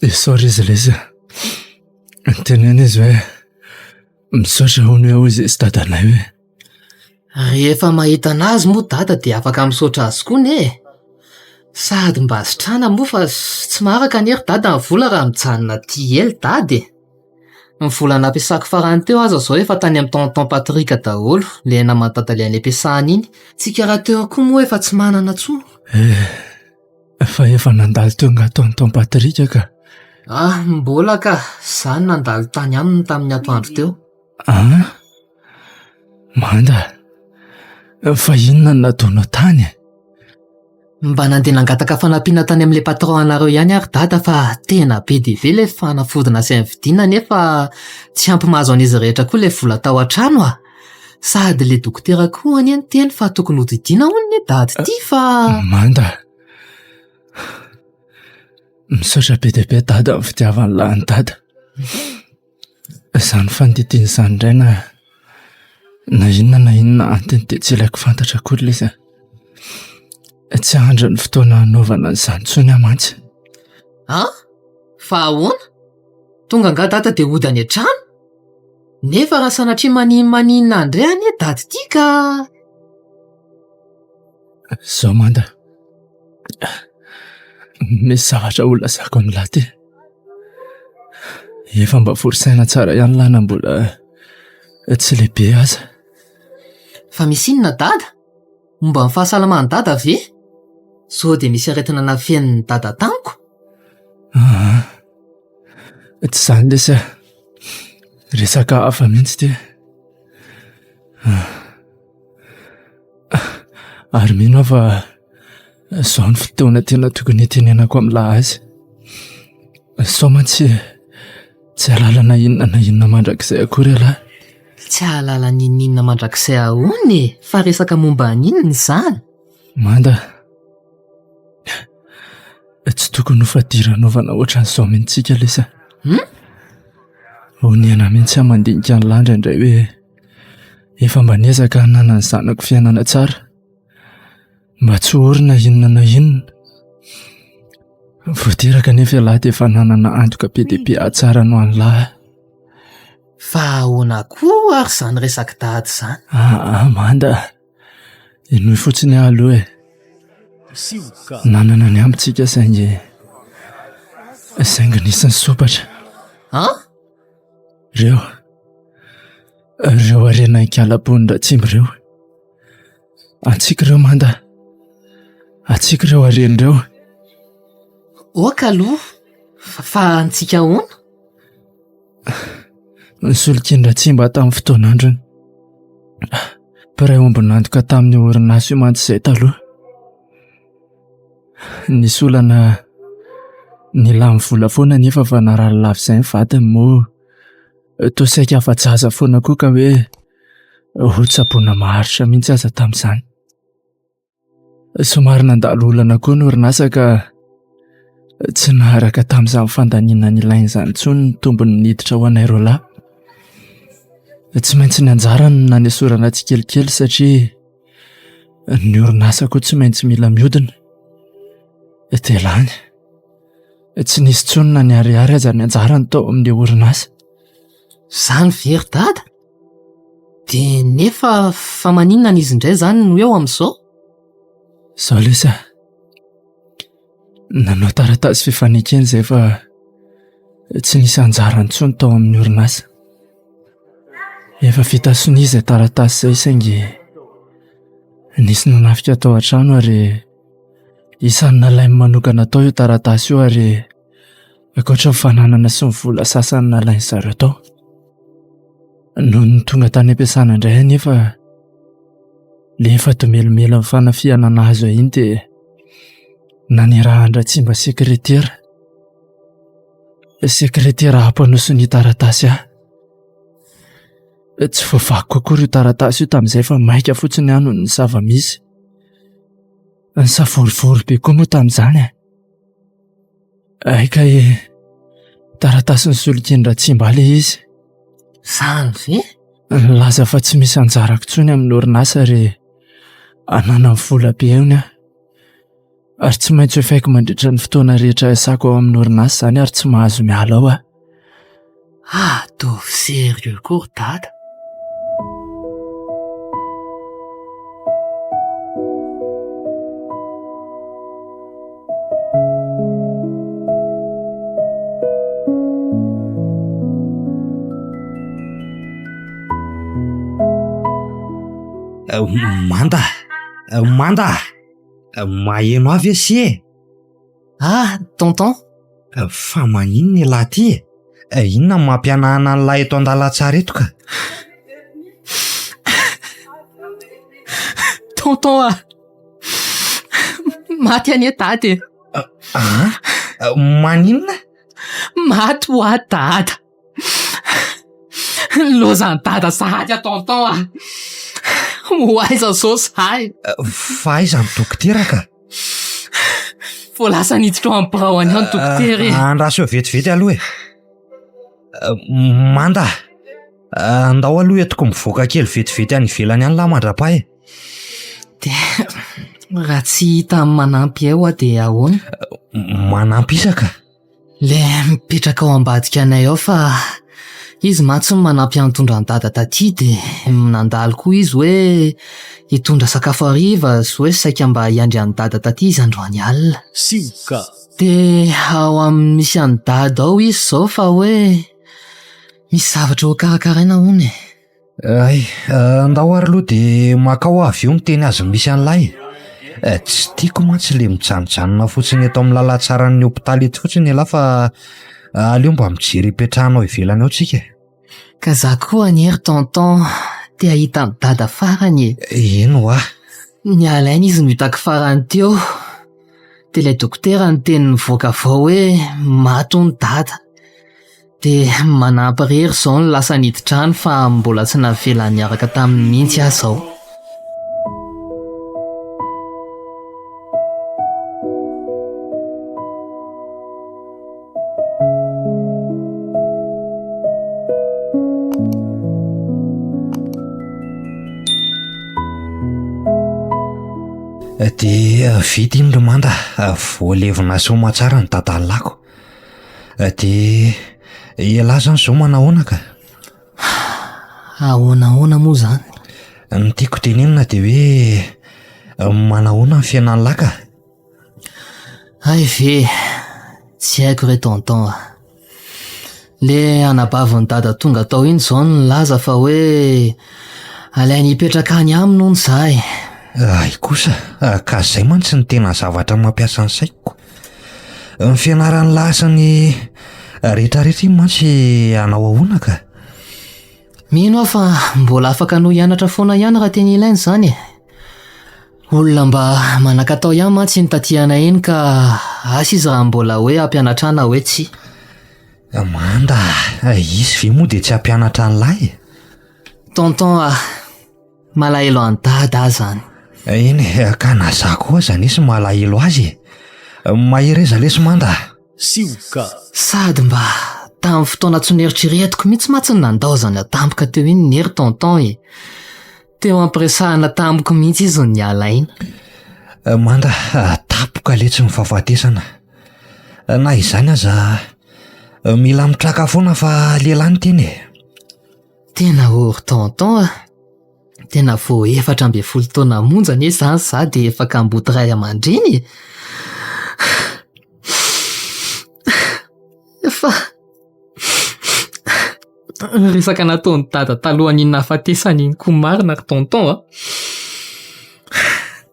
Saory izy lesy. Tenena izy hoe misaotra hono hoe izy sy dadanay hoe. Rehefa mahita anazy moa dada dia afaka misaotra azy koa ne. Sady mba sitrana moa fa tsy maharaka anery dada ny vola raha mijanona ty ely dada e. Ny vola nampiasako farany teo aza zao efa tany amin'ny tonton Patrika daholo, le namantadala any ampiasahany iny. Tsika raha teo koa moa efa tsy manana tsony. Fa efa nandalo teo nga tonton Patrika ka Mbola ka zany nandalo tany aminy tamin'ny atoandro teo. Manda, fa inona no nataonao tany? Mba nandeha nangataka fanampiana tany amin'ilay patron anareo ihany ary dada, fa tena be dia be ilay fanafodina sy ny vidiana, nefa tsy ampy mahazo an'izy rehetra koa ilay vola tao an-trano a. Sady ilay dokotera koa any ny teny fa tokony hodidiana hono ny dady ty fa... Manda, misaotra be dia be dada amin'ny fitiavany lahiny dada. Izany fandidiana izany indray na inona antiny dia tsy ilaiko fantatra akory ilay tsy ahandro ny fotoana hanaovana an'izany intsony amantsy. Fa ahoana? Tonga nga dada dia hody any an-trano? Nefa raha sanatria maninona indray any dady ty ka... Zao Manda, misy zavatra ho lazako amin'ny lahy ty. Efa mba forisaina tsara ihany lahy na mbola tsy lehibe aza. Fa misy inona dada? Momba ny fahasalaman'ny dada ve? Sao dia misy aretina nafen'ny dada tamiko? Tsy izany lesy resaka hafa mihitsy ty. Ary mino fa izao ny fotoana tena tokony itenenako amin'ny lahy azy. Sao mantsy tsy alalana inona na inona mandrakizay akory lahy. Tsy ahalala ninona mandrakizay ahony, fa resaka momba ninona izany? Manda, tsy tokony ho fadira hanaovana ohatran'izao mihitsika lesy. Honiana mihitsy aho mandinika ny landra indray hoe efa mba niezaka hanana ny zanako fiainana tsara, mba tsy orina inona na inona. Voateraka nefa lahy dia efa nanana antoka be dia be tsara no any lahy. Fa ahoana koa ary izany resaka dady izany? Manda, inoy fotsiny aho aloha nanana ny ambitsika saingy nisy ny sopatra. Reo arena Ikala-Bony Ratsimby reo. Antsika reo Manda, antsika reo areny reo. Oka aloha, fa antsika ahoana? Nisolokiany Ratsimba tamin'ny fotoan'androny. Mpiray omby nandoka tamin'ny orinasa io mantsy izay taloha. Nisy olana nilamy vola foana nefa fa narary lafo izay ny vadiny moa. Toa saika afa-jaza foana koa ka hoe hotsaboana maharitra mihitsy aza tamin'izany. Somary nandalo olana koa ny orinasa ka tsy naharaka tamin'izany fandaniana nilainy izany intsony ny tombony niditra ho anay roa lahy. Tsy maintsy ny anjarany nanesorana tsikelikely satria ny orinasa koa tsy maintsy mila mihodina. Dia lany, tsy nisy tsony ny ariary aza ny anjarany tao amin'ny orinasa. Izany very dada? Dia nefa fa maninona n'izy indray izany no eo amin'izao? Izao lesa, nanao taratasy fifanekeny izay fa tsy nisy anjarany intsony tao amin'ny orinasa. Efa vita sonia izay taratasy izay saingy nisy nanafika tao an-trano ary isan'ny nalainy manokana tao io taratasy io ary ankoatra ny fananana sy ny vola sasany nalainy zareo tao. Noho ny tonga tany ampiasana indray nefa le efa tomelomelo amin'ny fanafiana nazo iny dia nanirahan Ratsimba sekretera hampanoso ny taratasy aho. Tsy voavako akory io taratasy io tamin'izay fa maika fotsiny aho noho ny zava-misy. Nisavorivory be koa moa tamin'izany. Aika taratasy nisolokiany Ratsimba ilay izy. Izany ve? Nilaza fa tsy misy anjarako intsony amin'ny orinasa ary hanana ny vola be ony aho. Ary tsy maintsy efaiko mandritra ny fotoana rehetra iasako ao amin'ny orinasa izany ary tsy mahazo miala ao aho. Dovy sérieux koa dada. Manda, maheno avy asi e. Tonton, Fa maninona lahy ty? Inona ny mampianahana ny lahy eto an-dalantsara eto ka? Tonton maty anie dady. Maninona? Maty ho a dada. Lozany dada sahady a tonton ho aiza zao zahay. Fa aiza ny dokotera ka? Vo lasa niditra ao amin'ny birao any any dokotera. Andraso eo vetivety aloha e. Manda, andao aloha etoko mivoaka kely vetivety any ivelany any lahy mandra-pahay. De raha tsy hita manampy eo dia ahoana? Manampy isaka? Le mipetraka ao ambadika anay ao fa izy mantsy ny manampy antondra ny dada taty dia nandalo koa izy hoe hitondra sakafo hariva sy hoe saika mba hiandry an'ny dada taty izy androany alina. Sioka. Dia ao amin'ny misy an'ny dada ao izy zao fa hoe misy zavatra ho karakaraina hony. Ay, andao ary aloha dia makao avy eo ny teny azy misy an'lay. Tsy tiako mantsy le mijanojanona fotsiny eto amin'ny lalatsaran'ny hopitaly eto fotsiny lahy fa aleo mba mijery hipetrahana ao ivelany ao tsika. Ka za koa anery tonton te ahita ny dada farany. Eno ah? Ny alaina izy mitako farany teo. Dia ilay dokotera ny teny nivoaka avao hoe maty ny dada. Dia manampy rery izao ny lasa niditrany fa mbola tsy navelany niaraka taminy mihitsy aho izao. Dia vita iny Romanda, voalevina soma tsara ny dadalako. Dia ialahy zany izao manahoana ka? Ahoana moa zany? Ny tiako tenenina dia hoe manahoana ny fiainan'ny lahy ka? Ay ve, tsy haiko re tonton. Le anabavin'ny dada tonga tao iny izao ny laza fa hoe alainy hipetraka any aminy hono zahay. Ay kosa, ka izay mantsy ny tena zavatra mampiasa ny saiko. Ny fianaran'ny lahy sy ny rehetrarehetra iny mantsy anao ahoana ka? Mino aho fa mbola afaka no hianatra foana ihany raha teny ilainy izany. Olona mba manan-katao ihany mantsy ny tatyana iny ka asa izy raha mbola hoe ampianatrana hoe tsy. Manda, izy ve moa dia tsy ampianatra ny lahy? Tonton malahelo any dada zany. Eny, ka na za koa zany isy malahelo azy. Mahery aiza lesy Manda? Sioka. Sady mba tamin'ny fotoana tsy neritriretiko mihitsy mantsy nandaozany atampoka teo iny nery tonton e. Teo ampiresahana tampoka mihitsy izy ny alaina. Manda, tapoka le tsy mifahafatesana. Na izany aza mila mitraka foana fa lehilahy ny teny e. Tena ory tonton tena vo 14 taona monja anie zany za dia efa kamboty ray aman-dreny. Fa resaka nataony dada talohan'ny nahafatesany iny koa marina ry tonton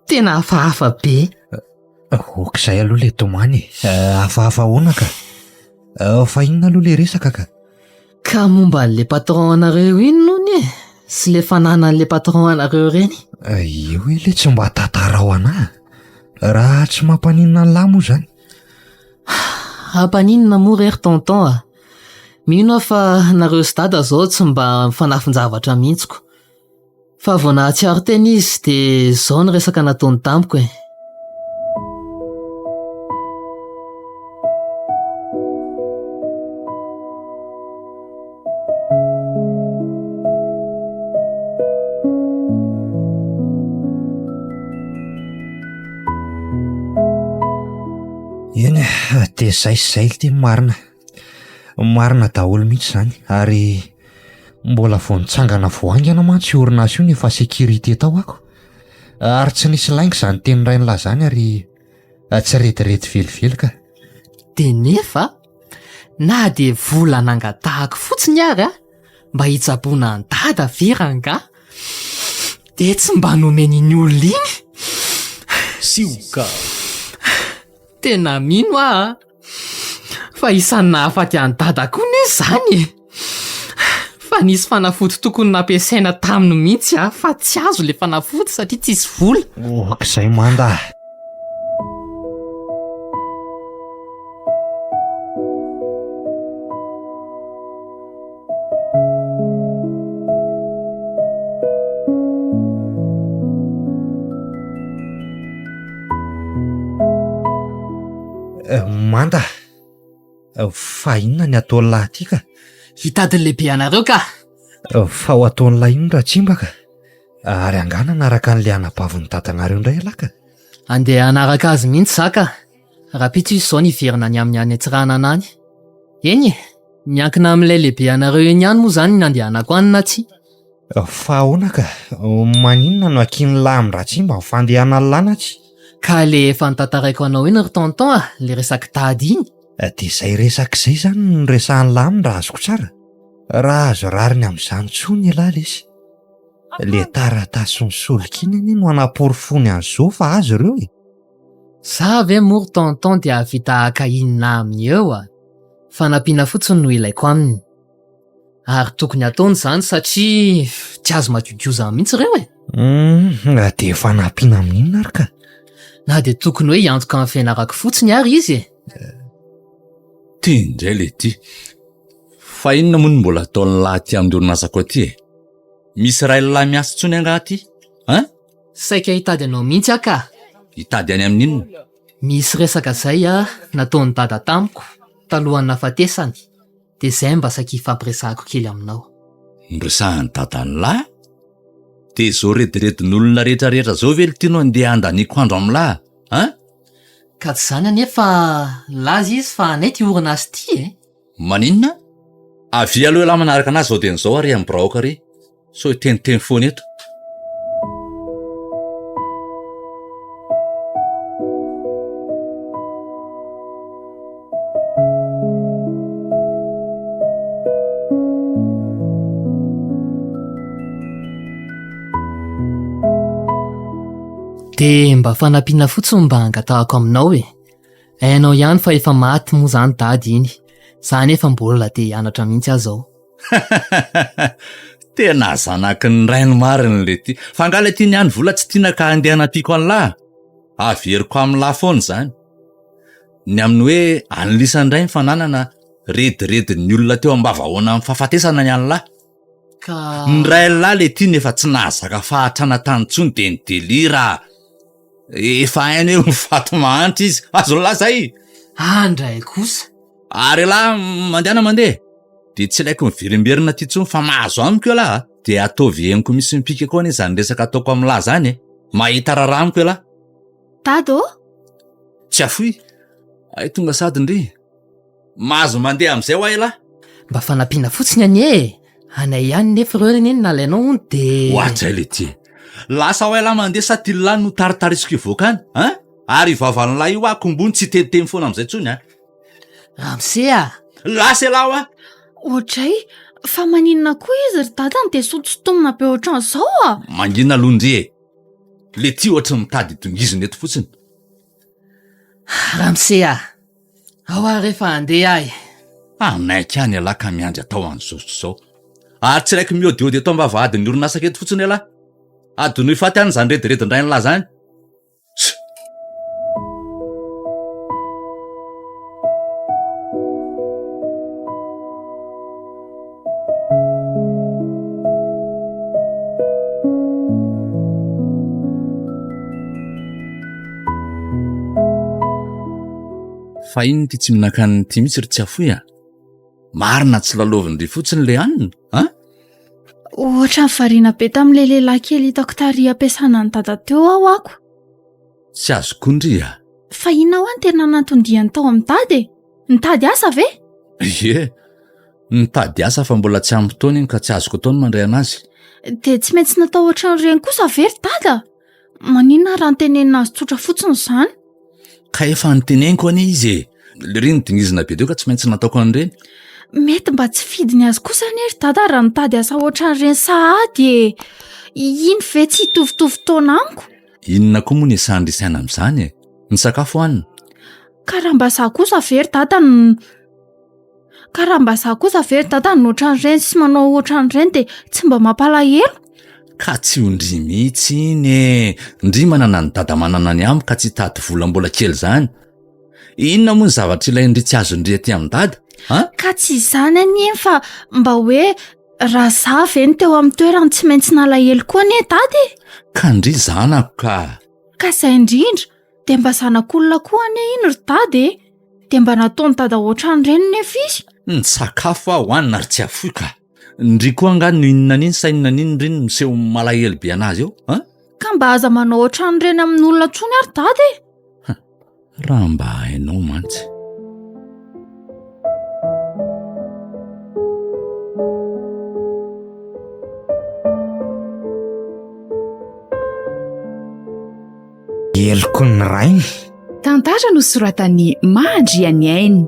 tena hafahafa be. Okizay aloha le tomany, hafahafa ahoana ka? Fa inona aloha le resaka ka? Ka momba n'le patron anareo iny nony sy le fananan'le patron anareo reny. Io le tsy mba tantara ao anahy. Raha tsy mampaninona ny lahy moa zany. Hampaninona moa rery tonton mino aho fa nareo sy dada zao tsy mba mifanafin-javatra mihitsiko. Fa vao nahatsiaro teny izy dia izao ny resaka nataony tampoka e. Eny, dia zay teny marina daholo mihitsy zany. Ary mbola vao nitsangana voangana mantsy orinasa io nefa sécurité tao ako. Ary tsy nisy lainga izany teny ray ny lahy zany ary tsy retirety velively ka. Dia nefa na dia vola nangatahako fotsiny ary mba hitsaboana ny dada veranga dia tsy mba nomen'iny olona iny. Sioka. Tena mino Fa isan'ny nahafaty any dada koa ne zany e. Fa nisy fanafody tokony nampiasaina taminy mihitsy fa tsy azo le fanafody satria tsisy vola. Okizay manda. Manda, fa inona ny ataony lahy ty ka? Hitadiny lehibe anareo ka? Fa ho ataony lahy ino raha tsimba ka? Ary angana naraka an'le anabaviny dadanareo indray lahy ka? Andeha anaraka azy mihitsy zaka. Raha pitsy izao niverina any amin'ny any Antsirana anany. Eny e, miankina amin'ilay lehibe anareo eny ihany moa zany ny andehanako any na tsy. Fa ahoana ka? Maninona no akin'ny lahy amin'ny Ratsimba ny fandehanany lana tsy? Ka le efa nitantaraiko anao iny ry tonton le resaky tady iny. Dia izay resak'izay zany no resahan'ny lahy raha azoko tsara. Raha azo rariny amin'izany tsony lahy lesy. Le taratasy ny solikina iny no anaporofony an'izao fa azo ireo e. Sa ve moa ry tonton dia vita haka inona aminy eo fa nampiana fotsiny no ilaiko aminy. Ary tokony ataony zany satria tsy azo madiodio mihitsy ireo e. Dia efa nampiana amin'inona ary ka? Na dia tokony hoe hiantoka amin'ny fianarako fotsiny ary izy e. Ty indray le ty. Fa inona moa no mbola ataon'ny lahy ty amin'ny orinasako aty e? Misy ray lahy miasa tsony angaha ty? Saika hitady anao mihitsy aka. Hitady any amin'inona? Misy resaka zay nataony dada tamiko talohan'ny nafatesany. Dia izay mba saika ifampiresahako kely aminao. Miresahany dadan'ny lahy? Dia izao rediredin'olona rehetrarehetra zao ve tianao andeha andaniko andro amin'ny lahy? Ka tsy zany anefa laza izy fa anay ty orina azy ty e. Maninona? Avy aloha lahy manaraka anazy zao dia n'izao ary amin'ny braoka ary. So teniteny foana eto. Dia mba fanampiana fotsiny mba hangatahako aminao e. Hainao ihany fa efa maty moa zany tady iny. Zany efa mbola dia hianatra mihitsy aho zao. Tena zanaky ny rainy mariny le ty. Fa angala ty niany vola tsy tiana ka andeha nampiako any lahy. Averiko amin'ny lahy foana zany. Ny amin'ny hoe anlisany indray ny fananana rediredin'ny olona teo ambavahoana amin'ny fahafatesana ny any lahy. Ka Ny ray lahy le ty nefa tsy nahazaka fahatrana tany tsony dia ny delira. Efa hainy eo mifato mahantra izy. Azo lahy zay. andray kosa. Ary lahy mandehana mandeha. Dia tsy ilaiko miverimberina ty tsony fa mahazo amiko eo lahy. Dia ataovy henoko misy mipika koa ane zany resaka ataoko amin'ny lahy zany e. Mahita rara amiko eo lahy. Dado? Tsy afoy. Ay tonga sady ndry. Mahazo mandeha amin'izay ho ay lahy. Mba fanampiana fotsiny any e. Anay ihany nefa ireo reny nalainao hony dia Ohatray le ty. Lasa ho ay lahy mandeha sa ty lahy no taritarisiko ivoaka any. Ary vavan'ny lahy io kombony tsy tetemy foana amin'izay tsony Ramsea. Lasa lahy ho Ohatray, fa maninona koa izy ry dadany dia sotosotomina be ohatran'izao Mangina londry e. Le ty ohatra mitady dongiziny eto fotsiny. Ramsea. Ao ary rehefa andeha ahy. Naika any lahy ka miandry atao an'izao zao. Ary tsy raiky miodiody atao mba vahadin'ny orinasa eto fotsiny lahy. Adony ifaty any zany rediredin-dray ny lahy zany. Fa iny ty tsy minakany ty mitsy ry tsy afoy Marina tsy lalovindry fotsiny le anina Ohatra ny variana be tamin'ilay lehilahy kely hitako tary ampiasana ny dada teo aho ako. Tsy azo kondry Fa inona ho any tena nantondiany tao amin'ny tady e? Nitady asa ve? Ie, nitady asa fa mbola tsy ampy taona iny ka tsy azoko taony mandray anazy. Dia tsy maintsy natao ohatran'ireny kosa ve ry dada? Maninona raha nitenenina azy tsotra fotsiny izany? Ka efa niteneniko anie izy le reny dingizina be teo ka tsy maintsy nataoko an'ireny. Mety mba tsy fidiny azy kosa anie ry dada raha nitady asa ohatran'ireny sahady e. Iny ve tsy hitovitovy taona amiko? Inona koa moa ny esahany risaina amin'izany Ny sakafo hanina. ka raha mba zaho kosa very dadany ka raha mba zaho kosa very dadany ohatran'ireny sy manao ohatran'ireny dia tsy mba mampalahelo. Ka tsy ondry mihitsy iny e. Ndry manana ny dada manana ny amiko ka tsy tady vola mbola kely zany. Inona moa ny zavatra ilay ndry tsy azo ndry aty amin'ny dada? Ka tsy izany aniny fa mba hoe raha zaho ve ny teo amin'ny toerany tsy maintsy nalahelo koa anie dady. Ka ndry zanako ka. Ka izay indrindra dia mba zanak'olona koa anie iny ry dady e. Dia mba nataony dada ohatran'ireny nefa izy. Ny sakafo hohanina ry tsy afoy ka. Ndry koa angano no inona n'iny sa inona n'iny ndry no miseho malahelo be anazy eo? Ka mba aza manao ohatran'ireny amin'ny olona ntsony ary dady e. Raha mba hainao mantsy. Eloko ny rainy. Tantara no soratan'ny Mandry any Ainy.